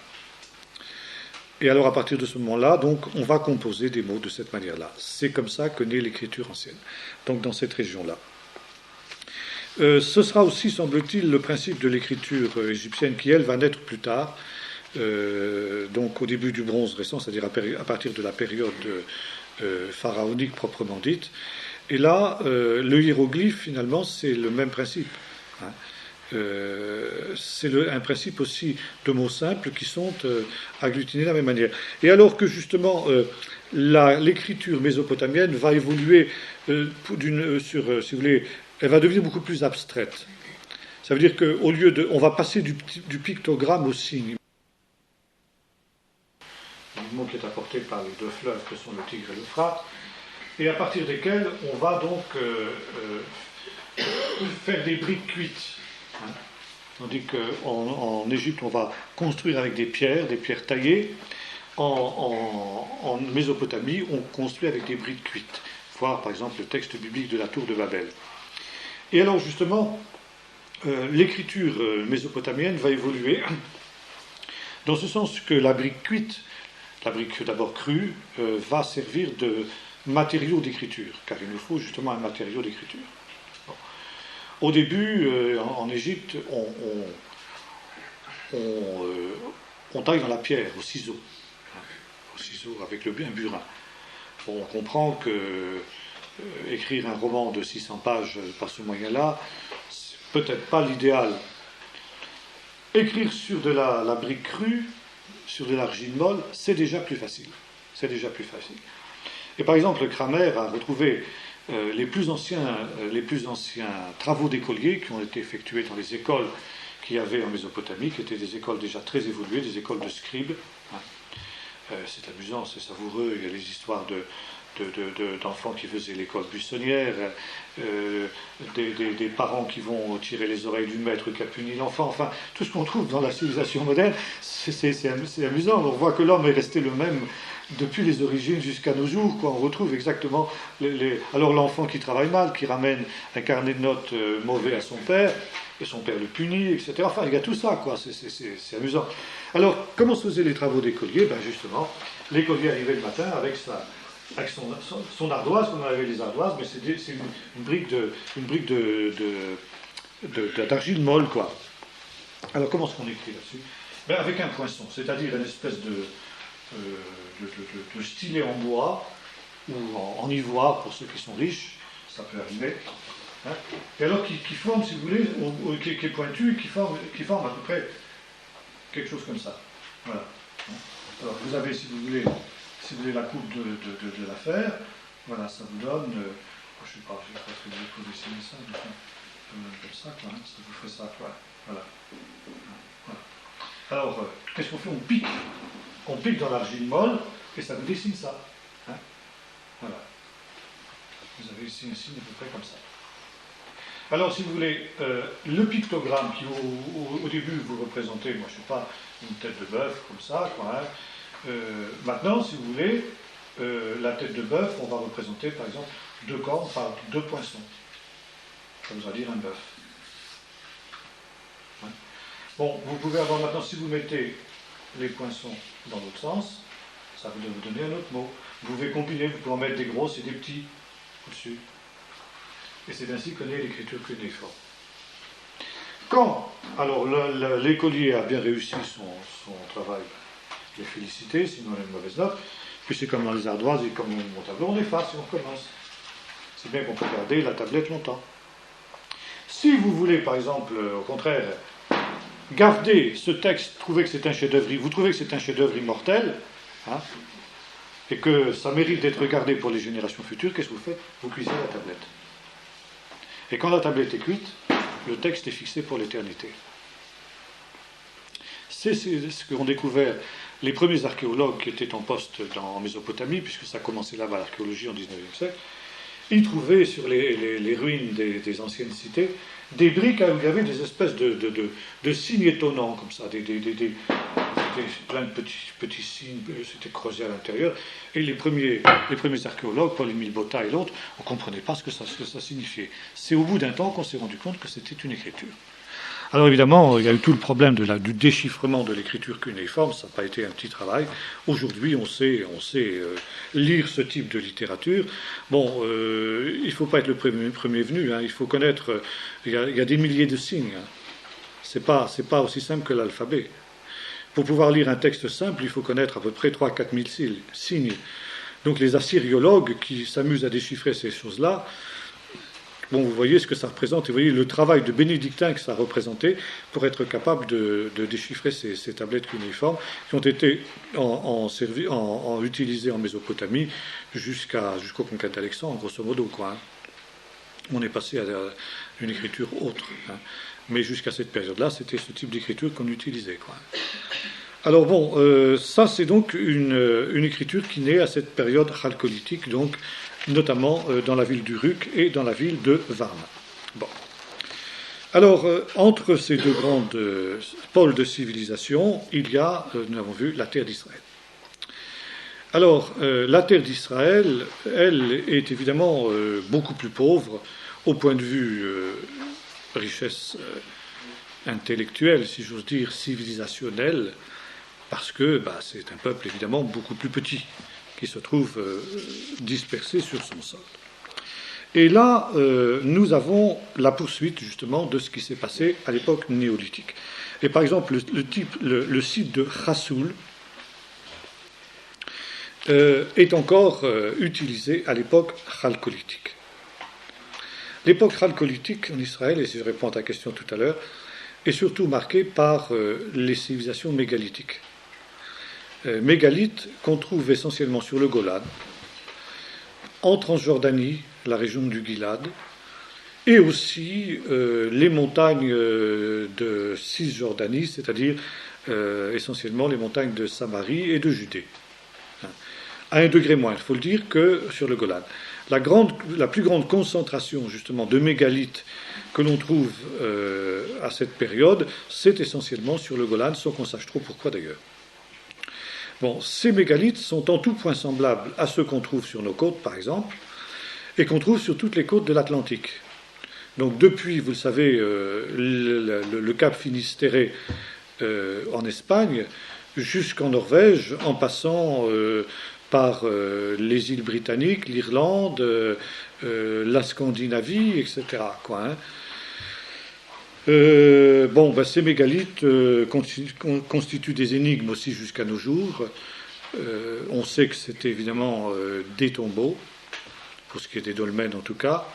Et alors, à partir de ce moment-là, donc, on va composer des mots de cette manière-là. C'est comme ça que naît l'écriture ancienne, donc dans cette région-là. Ce sera aussi, semble-t-il, le principe de l'écriture égyptienne qui, elle, va naître plus tard, donc au début du bronze récent, c'est-à-dire à partir de la période pharaonique proprement dite. Et là, le hiéroglyphe, finalement, c'est le même principe. C'est un principe aussi de mots simples qui sont agglutinés de la même manière. Et alors que justement l'écriture mésopotamienne va évoluer si vous voulez, elle va devenir beaucoup plus abstraite. Ça veut dire qu'au lieu on va passer du pictogramme au signe. Un mot qui est apporté par les deux fleuves que sont le Tigre et l'Euphrate, et à partir desquels on va donc faire des briques cuites. Tandis qu'en Égypte, on va construire avec des pierres taillées. En Mésopotamie, on construit avec des briques cuites. Voir par exemple le texte biblique de la tour de Babel. Et alors justement, l'écriture mésopotamienne va évoluer dans ce sens que la brique cuite, la brique d'abord crue, va servir de matériau d'écriture, car il nous faut justement un matériau d'écriture. Au début, en Égypte, on taille dans la pierre, au ciseau avec un burin. On comprend que écrire un roman de 600 pages par ce moyen-là, c'est peut-être pas l'idéal. Écrire sur de la brique crue, sur de l'argile molle, c'est déjà plus facile. Et par exemple, Cramer a retrouvé les plus anciens travaux d'écoliers qui ont été effectués dans les écoles qu'il y avait en Mésopotamie, qui étaient des écoles déjà très évoluées, des écoles de scribes. C'est amusant, c'est savoureux, il y a les histoires d'enfants qui faisaient l'école buissonnière, des parents qui vont tirer les oreilles du maître qui a puni l'enfant, enfin, tout ce qu'on trouve dans la civilisation moderne, c'est amusant, on voit que l'homme est resté le même depuis les origines jusqu'à nos jours, quoi. On retrouve exactement alors l'enfant qui travaille mal, qui ramène un carnet de notes mauvais à son père, et son père le punit, etc. Enfin, il y a tout ça, quoi. C'est amusant. Alors, comment se faisaient les travaux d'écolier? Ben justement, l'écolier arrivait le matin avec son ardoise, comme on avait les ardoises, mais c'est une brique d'argile molle, quoi. Alors, comment est-ce qu'on écrit là-dessus? Ben, avec un poinçon, c'est-à-dire une espèce de stylet en bois ou en ivoire pour ceux qui sont riches, ça peut arriver. Et alors qui forme, si vous voulez, qui est pointu, qui forme à peu près quelque chose comme ça. Voilà. Alors vous avez, si vous voulez la coupe de l'affaire, voilà, ça vous donne, je ne sais pas très bien pour dessiner ça, mais ça vous donne comme ça, quoi, ça vous fait ça, quoi. Voilà. Alors, qu'est-ce qu'on fait? On pique dans l'argile molle, et ça vous dessine ça. Voilà. Vous avez ici un signe à peu près comme ça. Alors, si vous voulez, le pictogramme qui, au début, vous représentez, moi je ne suis pas une tête de bœuf comme ça, quoi, hein. Maintenant, si vous voulez, la tête de bœuf, on va représenter par exemple 2 cornes par 2 poinçons. Ça voudra dire un bœuf. Hein. Bon, vous pouvez avoir maintenant, si vous mettez les poinçons dans l'autre sens, ça va vous donner un autre mot. Vous pouvez combiner, vous pouvez en mettre des grosses et des petits au-dessus. Et c'est ainsi qu'on est l'écriture cunéiforme. Quand, alors l'écolier a bien réussi son travail, je l'ai félicité, sinon il a une mauvaise note, puis c'est comme dans les ardoises et comme mon tableau, on efface et on recommence. C'est bien qu'on peut garder la tablette longtemps. Si vous voulez, par exemple, au contraire, garder ce texte, trouver que c'est un chef-d'œuvre, vous trouvez que c'est un chef-d'œuvre immortel, hein, et que ça mérite d'être gardé pour les générations futures, qu'est-ce que vous faites? Vous cuisez la tablette. Et quand la tablette est cuite, le texte est fixé pour l'éternité. C'est ce qu'ont découvert les premiers archéologues qui étaient en poste en Mésopotamie, puisque ça a commencé là-bas l'archéologie en 19e siècle. Ils trouvaient sur les ruines des anciennes cités des briques où il y avait des espèces de signes étonnants, comme ça, plein de petits signes, c'était creusé à l'intérieur. Et les premiers archéologues, Paul-Émile Botta et l'autre, on ne comprenait pas ce que ça signifiait. C'est au bout d'un temps qu'on s'est rendu compte que c'était une écriture. Alors évidemment, il y a eu tout le problème du déchiffrement de l'écriture cunéiforme, ça n'a pas été un petit travail. Aujourd'hui, on sait lire ce type de littérature. Bon, il ne faut pas être le premier venu, hein, il faut connaître, il y a des milliers de signes. Hein. C'est pas aussi simple que l'alphabet. Pour pouvoir lire un texte simple, il faut connaître à peu près 3-4 000 signes. Donc les assyriologues qui s'amusent à déchiffrer ces choses-là, bon, vous voyez ce que ça représente, et vous voyez le travail de bénédictin que ça a représenté pour être capable de déchiffrer ces tablettes cunéiformes qui ont été utilisées en Mésopotamie jusqu'aux conquêtes d'Alexandre, grosso modo, quoi. Hein. On est passé à une écriture autre. Hein. Mais jusqu'à cette période-là, c'était ce type d'écriture qu'on utilisait, quoi. Alors bon, ça c'est donc une écriture qui naît à cette période chalcolithique, donc notamment dans la ville d'Uruk et dans la ville de Varna. Bon. Alors, entre ces deux grandes pôles de civilisation, il y a, nous avons vu, la terre d'Israël. Alors, la terre d'Israël, elle, est évidemment beaucoup plus pauvre au point de vue richesse intellectuelle, si j'ose dire, civilisationnelle, parce que c'est un peuple évidemment beaucoup plus petit, qui se trouve dispersé sur son sol. Et là, nous avons la poursuite justement de ce qui s'est passé à l'époque néolithique. Et par exemple, le site de Chassoul est encore utilisé à l'époque chalcolithique. L'époque chalcolithique en Israël, et si je réponds à ta question tout à l'heure, est surtout marquée par les civilisations mégalithiques. Mégalithes qu'on trouve essentiellement sur le Golan, en Transjordanie, la région du Gilad, et aussi les montagnes de Cisjordanie, c'est-à-dire essentiellement les montagnes de Samarie et de Judée. À un degré moins, il faut le dire, que sur le Golan. La plus grande concentration justement de mégalithes que l'on trouve à cette période, c'est essentiellement sur le Golan, sans qu'on sache trop pourquoi d'ailleurs. Bon, ces mégalithes sont en tout point semblables à ceux qu'on trouve sur nos côtes, par exemple, et qu'on trouve sur toutes les côtes de l'Atlantique. Donc depuis, vous le savez, le cap Finistère en Espagne, jusqu'en Norvège, en passant par les îles britanniques, l'Irlande, la Scandinavie, etc. Quoi, hein. Ces mégalithes constituent des énigmes aussi jusqu'à nos jours. On sait que c'était évidemment des tombeaux, pour ce qui est des dolmens en tout cas.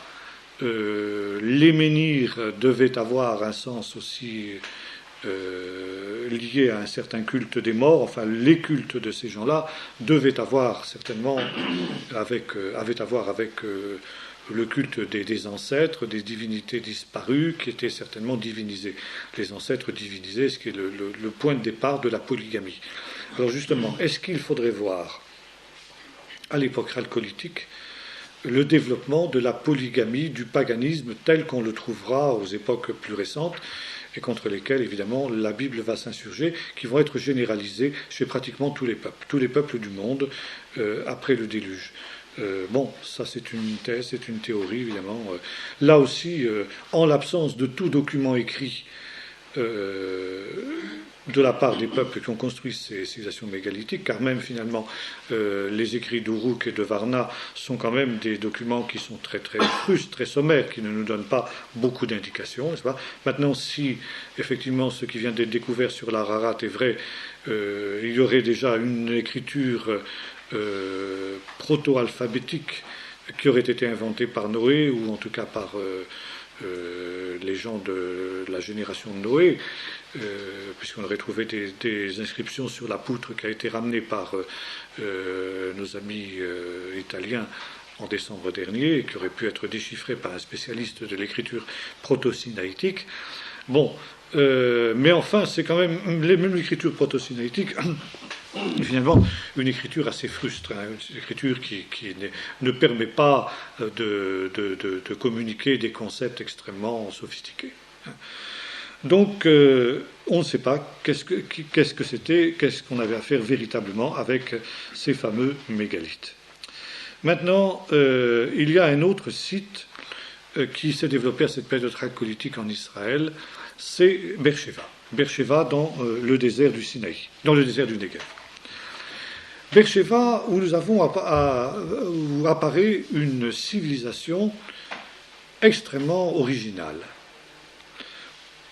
Les menhirs devaient avoir un sens aussi lié à un certain culte des morts. Enfin, les cultes de ces gens-là devaient avoir certainement avec le culte des ancêtres, des divinités disparues, qui étaient certainement divinisées. Les ancêtres divinisés, ce qui est le point de départ de la polygamie. Alors justement, est-ce qu'il faudrait voir, à l'époque chalcolithique, le développement de la polygamie, du paganisme tel qu'on le trouvera aux époques plus récentes, et contre lesquels, évidemment, la Bible va s'insurger, qui vont être généralisés chez pratiquement tous les peuples du monde après le déluge. Bon, ça c'est une thèse, c'est une théorie, évidemment. Là aussi, en l'absence de tout document écrit de la part des peuples qui ont construit ces civilisations mégalithiques, car même finalement les écrits d'Uruk et de Varna sont quand même des documents qui sont très très frustes, très sommaires, qui ne nous donnent pas beaucoup d'indications, n'est-ce pas ? Maintenant, si effectivement ce qui vient d'être découvert sur l'Ararat est vrai, il y aurait déjà une écriture proto-alphabétique qui aurait été inventée par Noé, ou en tout cas par les gens de la génération de Noé, puisqu'on aurait trouvé des inscriptions sur la poutre qui a été ramenée par nos amis italiens en décembre dernier, et qui aurait pu être déchiffrée par un spécialiste de l'écriture proto-sinaïtique. Bon, mais enfin, c'est quand même même l'écriture proto-sinaïtique, finalement, une écriture assez frustre, hein, une écriture qui ne permet pas de communiquer des concepts extrêmement sophistiqués. Donc, on ne sait pas qu'est-ce que c'était, qu'est-ce qu'on avait à faire véritablement avec ces fameux mégalithes. Maintenant, il y a un autre site qui s'est développé à cette période chalcolithique en Israël, c'est Beersheva. Beersheva dans le désert du Sinaï, dans le désert du Negev. Beersheva, où nous avons où apparaît une civilisation extrêmement originale.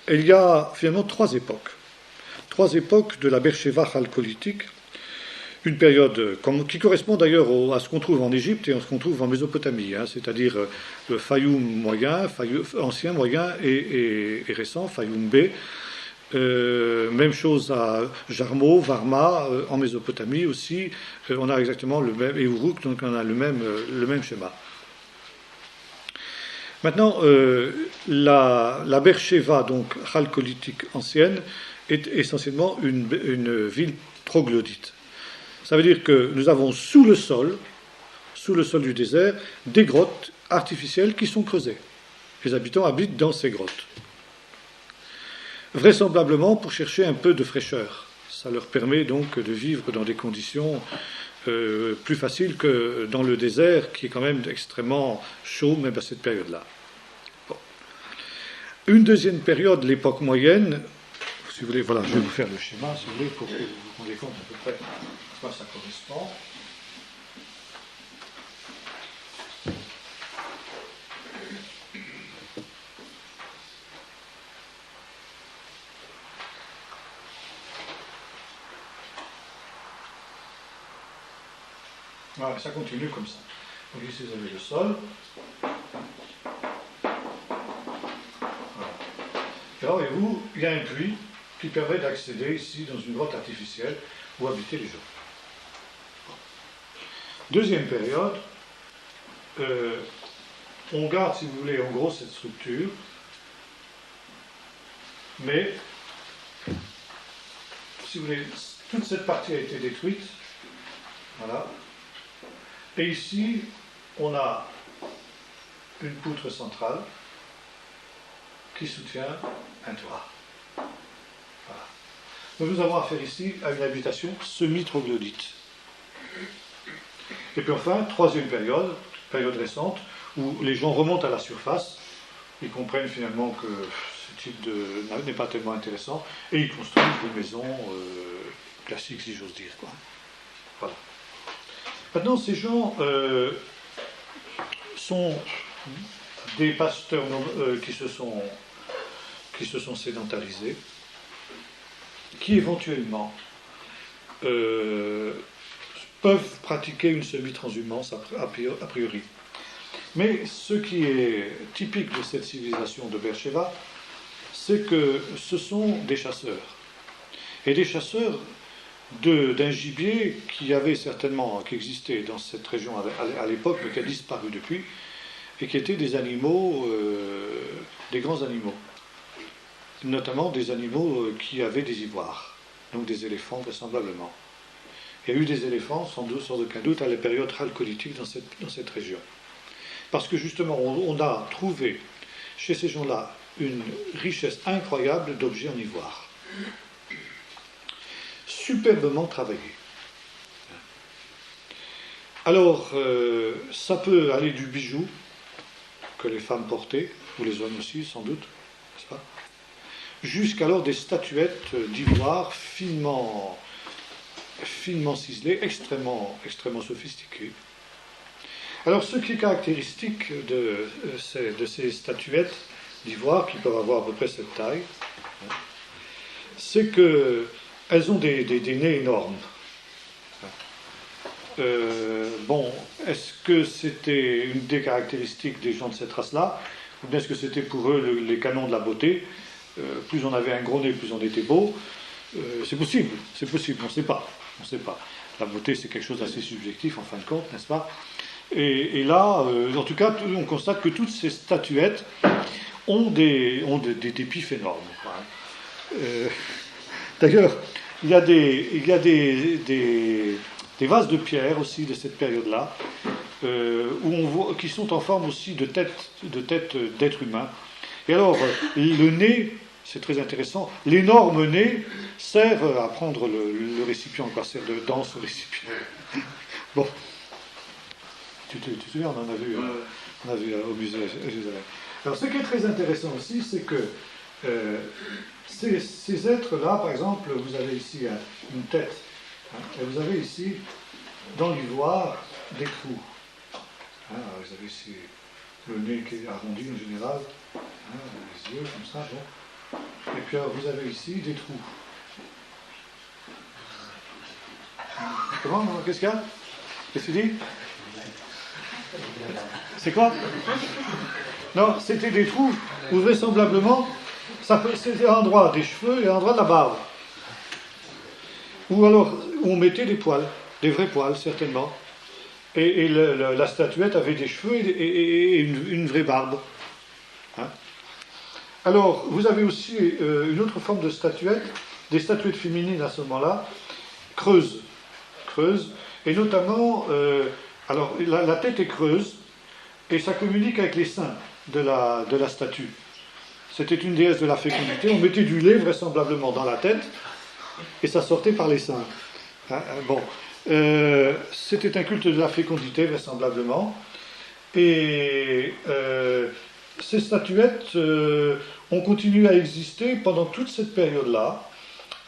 Il y a finalement trois époques de la Beersheva chalcolithique, une période qui correspond d'ailleurs à ce qu'on trouve en Égypte et à ce qu'on trouve en Mésopotamie, hein, c'est-à-dire le Fayoum moyen, ancien, moyen et récent, Fayoum B. Même chose à Jarmo, Varma, en Mésopotamie aussi, on a exactement le même, et Uruk, donc on a le même schéma. Maintenant, la Beersheva, donc chalcolithique ancienne, est essentiellement une ville troglodyte. Ça veut dire que nous avons sous le sol du désert, des grottes artificielles qui sont creusées. Les habitants habitent dans ces grottes. Vraisemblablement pour chercher un peu de fraîcheur. Ça leur permet donc de vivre dans des conditions plus faciles que dans le désert, qui est quand même extrêmement chaud, même à cette période-là. Bon. Une deuxième période, l'époque moyenne, si vous voulez, voilà, je vais vous faire le schéma, si vous voulez, pour que vous vous rendiez compte à peu près à quoi ça correspond. Voilà, ça continue comme ça. Donc ici vous avez le sol. Voilà. Et alors, voyez-vous, il y a un puits qui permet d'accéder ici dans une grotte artificielle où habitaient les gens. Deuxième période, on garde, si vous voulez, en gros cette structure, mais, si vous voulez, toute cette partie a été détruite. Voilà. Et ici, on a une poutre centrale qui soutient un toit. Voilà. Donc nous avons affaire ici à une habitation semi-troglodyte. Et puis enfin, troisième période récente, où les gens remontent à la surface, ils comprennent finalement que ce type n'est pas tellement intéressant, et ils construisent des maisons classiques, si j'ose dire, quoi. Voilà. Maintenant, ces gens sont des pasteurs qui se sont sédentarisés, qui éventuellement peuvent pratiquer une semi-transhumance a priori. Mais ce qui est typique de cette civilisation de Beersheva, c'est que ce sont des chasseurs. Et des chasseurs d'un gibier qui existait dans cette région à l'époque, mais qui a disparu depuis, et qui étaient des animaux, des grands animaux, notamment des animaux qui avaient des ivoires, donc des éléphants vraisemblablement. Il y a eu des éléphants, sans aucun doute, à la période chalcolithique dans cette région. parce que justement, on a trouvé chez ces gens-là une richesse incroyable d'objets en ivoire, superbement travaillés. Alors, ça peut aller du bijou que les femmes portaient, ou les hommes aussi, sans doute, n'est-ce pas, jusqu'alors des statuettes d'ivoire finement ciselées, extrêmement sophistiquées. Alors, ce qui est caractéristique de ces statuettes d'ivoire, qui peuvent avoir à peu près cette taille, c'est qu'elles ont des nez énormes. Bon, est-ce que c'était une des caractéristiques des gens de cette race-là, ou bien est-ce que c'était pour eux les canons de la beauté? Plus on avait un gros nez, plus on était beau. C'est possible, on ne sait pas. La beauté, c'est quelque chose d'assez subjectif, en fin de compte, n'est-ce pas? Et là, en tout cas, on constate que toutes ces statuettes ont des pifs énormes. D'ailleurs, il y a des vases de pierre aussi de cette période-là, où on voit, qui sont en forme aussi de tête d'être humain. Et alors, le nez, c'est très intéressant, l'énorme nez sert à prendre le récipient, quoi, sert dans ce récipient. Bon, tu te souviens, on a vu au musée à Jérusalem. Alors, ce qui est très intéressant aussi, c'est que ces êtres-là, par exemple, vous avez ici une tête, et vous avez ici, dans l'ivoire, des trous. Vous avez ici le nez qui est arrondi en général, les yeux comme ça, bon. Et puis alors, vous avez ici des trous. Comment? Qu'est-ce qu'il y a? Qu'est-ce que tu dis? C'est quoi? Non, c'était des trous où vraisemblablement, c'était à l'endroit des cheveux et à l'endroit de la barbe. Ou alors, où on mettait des poils, des vrais poils, certainement. Et la statuette avait des cheveux et une vraie barbe. Alors, vous avez aussi une autre forme de statuette, des statuettes féminines à ce moment-là, creuses, et notamment, alors la tête est creuse, et ça communique avec les seins de la statue. C'était une déesse de la fécondité, on mettait du lait vraisemblablement dans la tête, et ça sortait par les seins. Bon, c'était un culte de la fécondité vraisemblablement, et ces statuettes ont continué à exister pendant toute cette période-là,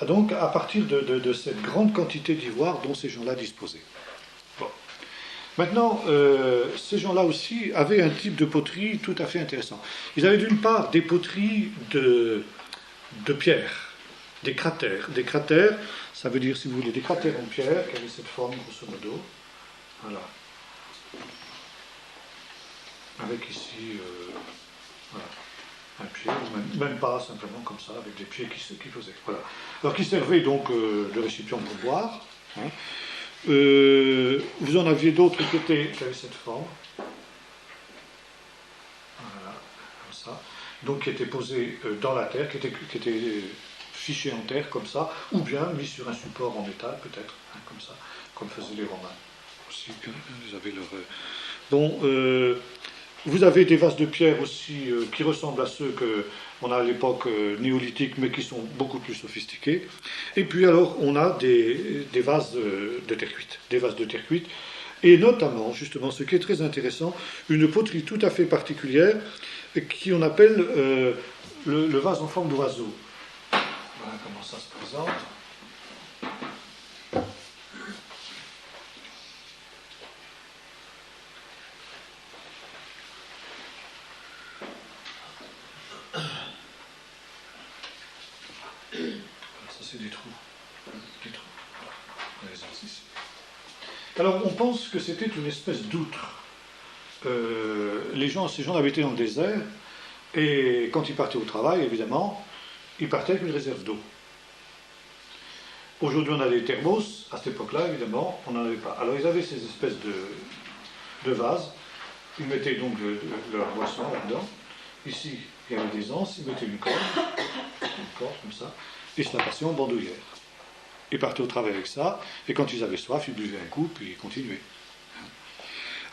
donc à partir de cette grande quantité d'ivoire dont ces gens-là disposaient. Bon. Maintenant, ces gens-là aussi avaient un type de poterie tout à fait intéressant. Ils avaient d'une part des poteries de pierre, des cratères. Des cratères, ça veut dire, si vous voulez, des cratères en pierre qui avaient cette forme, grosso modo. Voilà. Avec ici, voilà, un pied, ou même pas, simplement comme ça, avec des pieds qui faisaient. Voilà. Alors, qui servaient donc de récipient pour boire. Vous en aviez d'autres qui avaient cette forme. Voilà, comme ça. Donc, qui étaient posés dans la terre, qui étaient fichés en terre, comme ça, ou bien mis sur un support en métal, peut-être, comme ça, comme faisaient les Romains. Aussi, ils avaient leur... Bon, vous avez des vases de pierre aussi qui ressemblent à ceux qu'on a à l'époque néolithique, mais qui sont beaucoup plus sophistiqués. Et puis alors, on a des vases de terre cuite. Des vases de terre cuite. Et notamment, justement, ce qui est très intéressant, une poterie tout à fait particulière, qui on appelle le vase en forme d'oiseau. Voilà comment ça se présente. C'est des trous. Alors, on pense que c'était une espèce d'outre. Ces gens habitaient dans le désert, et quand ils partaient au travail, évidemment, ils partaient avec une réserve d'eau. Aujourd'hui, on a des thermos. À cette époque-là, évidemment, on n'en avait pas. Alors, ils avaient ces espèces de vases. Ils mettaient donc leur boisson là-dedans. Ici, il y avait des anses. Ils mettaient une corde comme ça. Et se la passaient en bandoulière. Ils partaient au travail avec ça, et quand ils avaient soif, ils buvaient un coup, puis ils continuaient.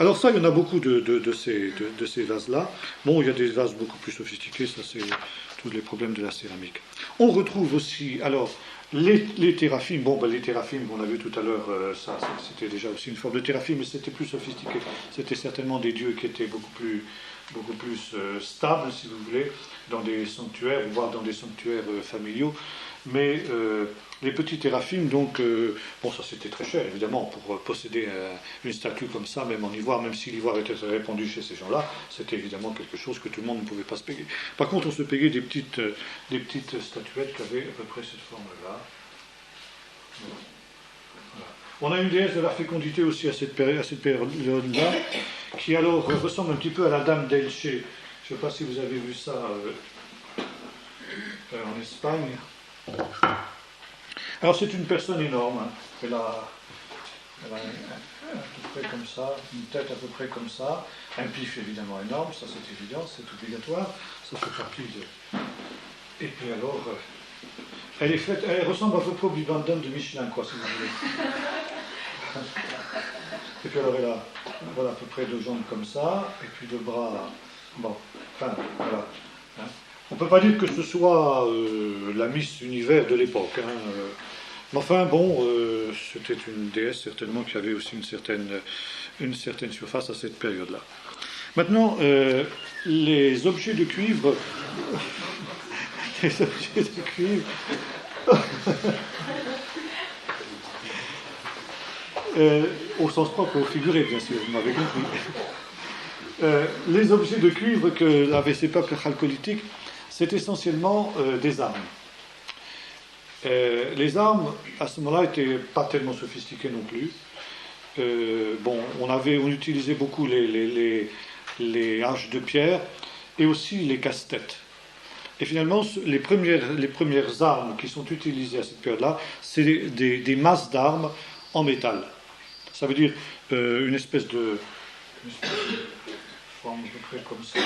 Alors ça, il y en a beaucoup de ces vases-là. Bon, il y a des vases beaucoup plus sophistiqués, ça c'est tous les problèmes de la céramique. On retrouve aussi, alors, les théraphim. Bon, ben, les théraphim, on a vu tout à l'heure, ça c'était déjà aussi une forme de téraphim, mais c'était plus sophistiqué. C'était certainement des dieux qui étaient beaucoup plus stables, si vous voulez, dans des sanctuaires, voire dans des sanctuaires familiaux. Mais les petits téraphim, donc, bon, ça c'était très cher, évidemment, pour posséder une statue comme ça, même en ivoire, même si l'ivoire était répandu chez ces gens-là, c'était évidemment quelque chose que tout le monde ne pouvait pas se payer. Par contre, on se payait des petites statuettes qui avaient à peu près cette forme-là. Voilà. On a une déesse de la fécondité aussi à cette période-là, qui alors ressemble un petit peu à la dame d'Elche. Je ne sais pas si vous avez vu ça en Espagne. Alors c'est une personne énorme, hein. Elle a à peu près comme ça, une tête à peu près comme ça, un pif évidemment énorme, ça c'est évident, c'est obligatoire, ça fait partie de... Et puis alors, elle ressemble à peu près au bibendum de Michelin, quoi, si vous voulez. Et puis alors elle a voilà, à peu près 2 jambes comme ça, et puis 2 bras, bon, enfin, voilà. Hein. On ne peut pas dire que ce soit la Miss Univers de l'époque. Hein, mais enfin, bon, c'était une déesse certainement qui avait aussi une certaine surface à cette période-là. Maintenant, les objets de cuivre... les objets de cuivre... au sens propre, au figuré, bien sûr, vous m'avez compris. Les objets de cuivre qu'avaient ces peuples chalcolithiques, c'est essentiellement des armes. Les armes, à ce moment-là, n'étaient pas tellement sophistiquées non plus. Bon, on utilisait beaucoup les haches de pierre et aussi les casse-têtes. Et finalement, les premières armes qui sont utilisées à cette période-là, c'est des masses d'armes en métal. Ça veut dire une espèce de forme à peu près comme ça.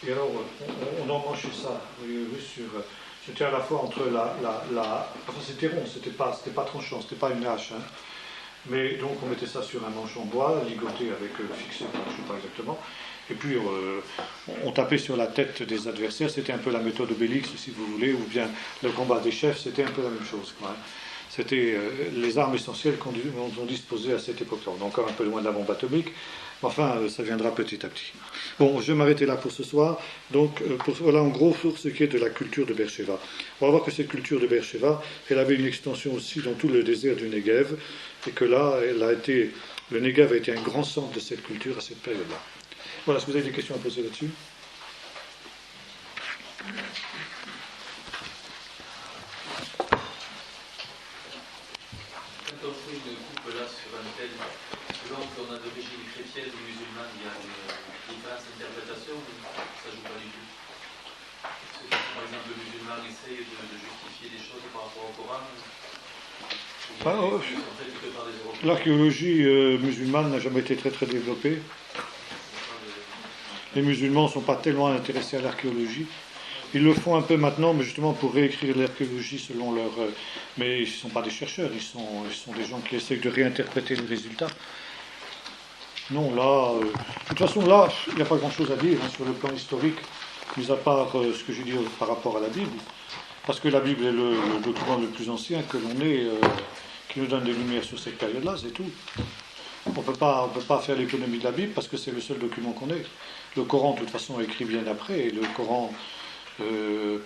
Et alors, on emmanchait ça, vous voyez, c'était à la fois entre enfin, c'était rond, c'était pas tranchant, c'était pas une hache, hein. Mais donc, on mettait ça sur un manche en bois, ligoté avec fixé, je ne sais pas exactement. Et puis, on tapait sur la tête des adversaires, c'était un peu la méthode Obélix, si vous voulez, ou bien le combat des chefs, c'était un peu la même chose, quoi, hein. C'était les armes essentielles qu'on disposait à cette époque-là. On est encore un peu loin de la bombe atomique, mais enfin, ça viendra petit à petit. Bon, je vais m'arrêter là pour ce soir. Donc, voilà en gros pour ce qui est de la culture de Beersheba. On va voir que cette culture de Beersheba, elle avait une extension aussi dans tout le désert du Negev, et que là, le Negev a été un grand centre de cette culture à cette période-là. Voilà, est-ce que vous avez des questions à poser là-dessus ? On a d'origine chrétienne ou musulmane, il y a une différence d'interprétation, ça ne joue pas du tout. Parce que, par exemple, le musulman essaye de justifier des choses par rapport au Coran. L'archéologie musulmane n'a jamais été très très développée. Les musulmans ne sont pas tellement intéressés à l'archéologie. Ils le font un peu maintenant, mais justement pour réécrire l'archéologie selon leur... mais ils ne sont pas des chercheurs, ils sont des gens qui essayent de réinterpréter les résultats. Non, là, de toute façon, là, il n'y a pas grand-chose à dire hein, sur le plan historique, mis à part ce que je dis par rapport à la Bible, parce que la Bible est le document le plus ancien que l'on ait, qui nous donne des lumières sur cette période-là, c'est tout. On ne peut pas faire l'économie de la Bible, parce que c'est le seul document qu'on ait. Le Coran, de toute façon, est écrit bien après, et le Coran,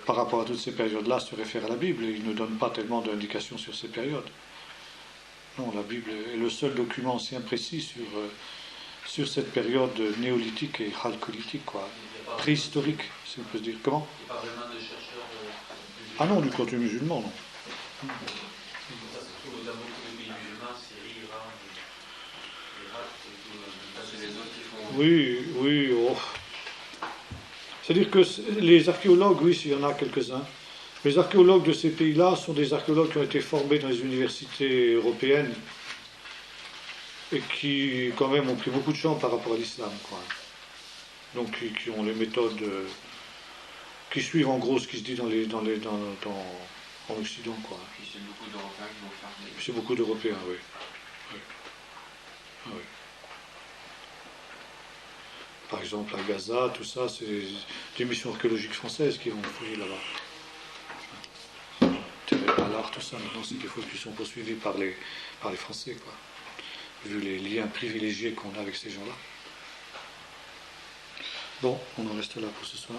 par rapport à toutes ces périodes-là, se réfère à la Bible, et il ne donne pas tellement d'indications sur ces périodes. Non, la Bible est le seul document ancien précis sur cette période néolithique et chalcolithique, quoi, préhistorique, si on peut se dire. Comment ? Il n'y a pas vraiment de chercheurs Ah non, du côté musulman, non. Ça se trouve dans beaucoup de pays musulmans, Syrie, Iran, Irak, c'est les autres qui font... Oui, oh. C'est-à-dire que les archéologues, oui, il y en a quelques-uns. Les archéologues de ces pays-là sont des archéologues qui ont été formés dans les universités européennes et qui, quand même, ont pris beaucoup de champ par rapport à l'islam, quoi. Donc, qui ont les méthodes, qui suivent en gros ce qui se dit en Occident, quoi. Puis c'est beaucoup d'Européens qui vont faire des... C'est beaucoup d'Européens, oui. Oui. Par exemple, à Gaza, tout ça, c'est des missions archéologiques françaises qui vont fouiller là-bas. À l'art, tout ça, maintenant, c'est des fouilles qui sont poursuivies par les Français, quoi. Vu les liens privilégiés qu'on a avec ces gens-là. Bon, on en reste là pour ce soir.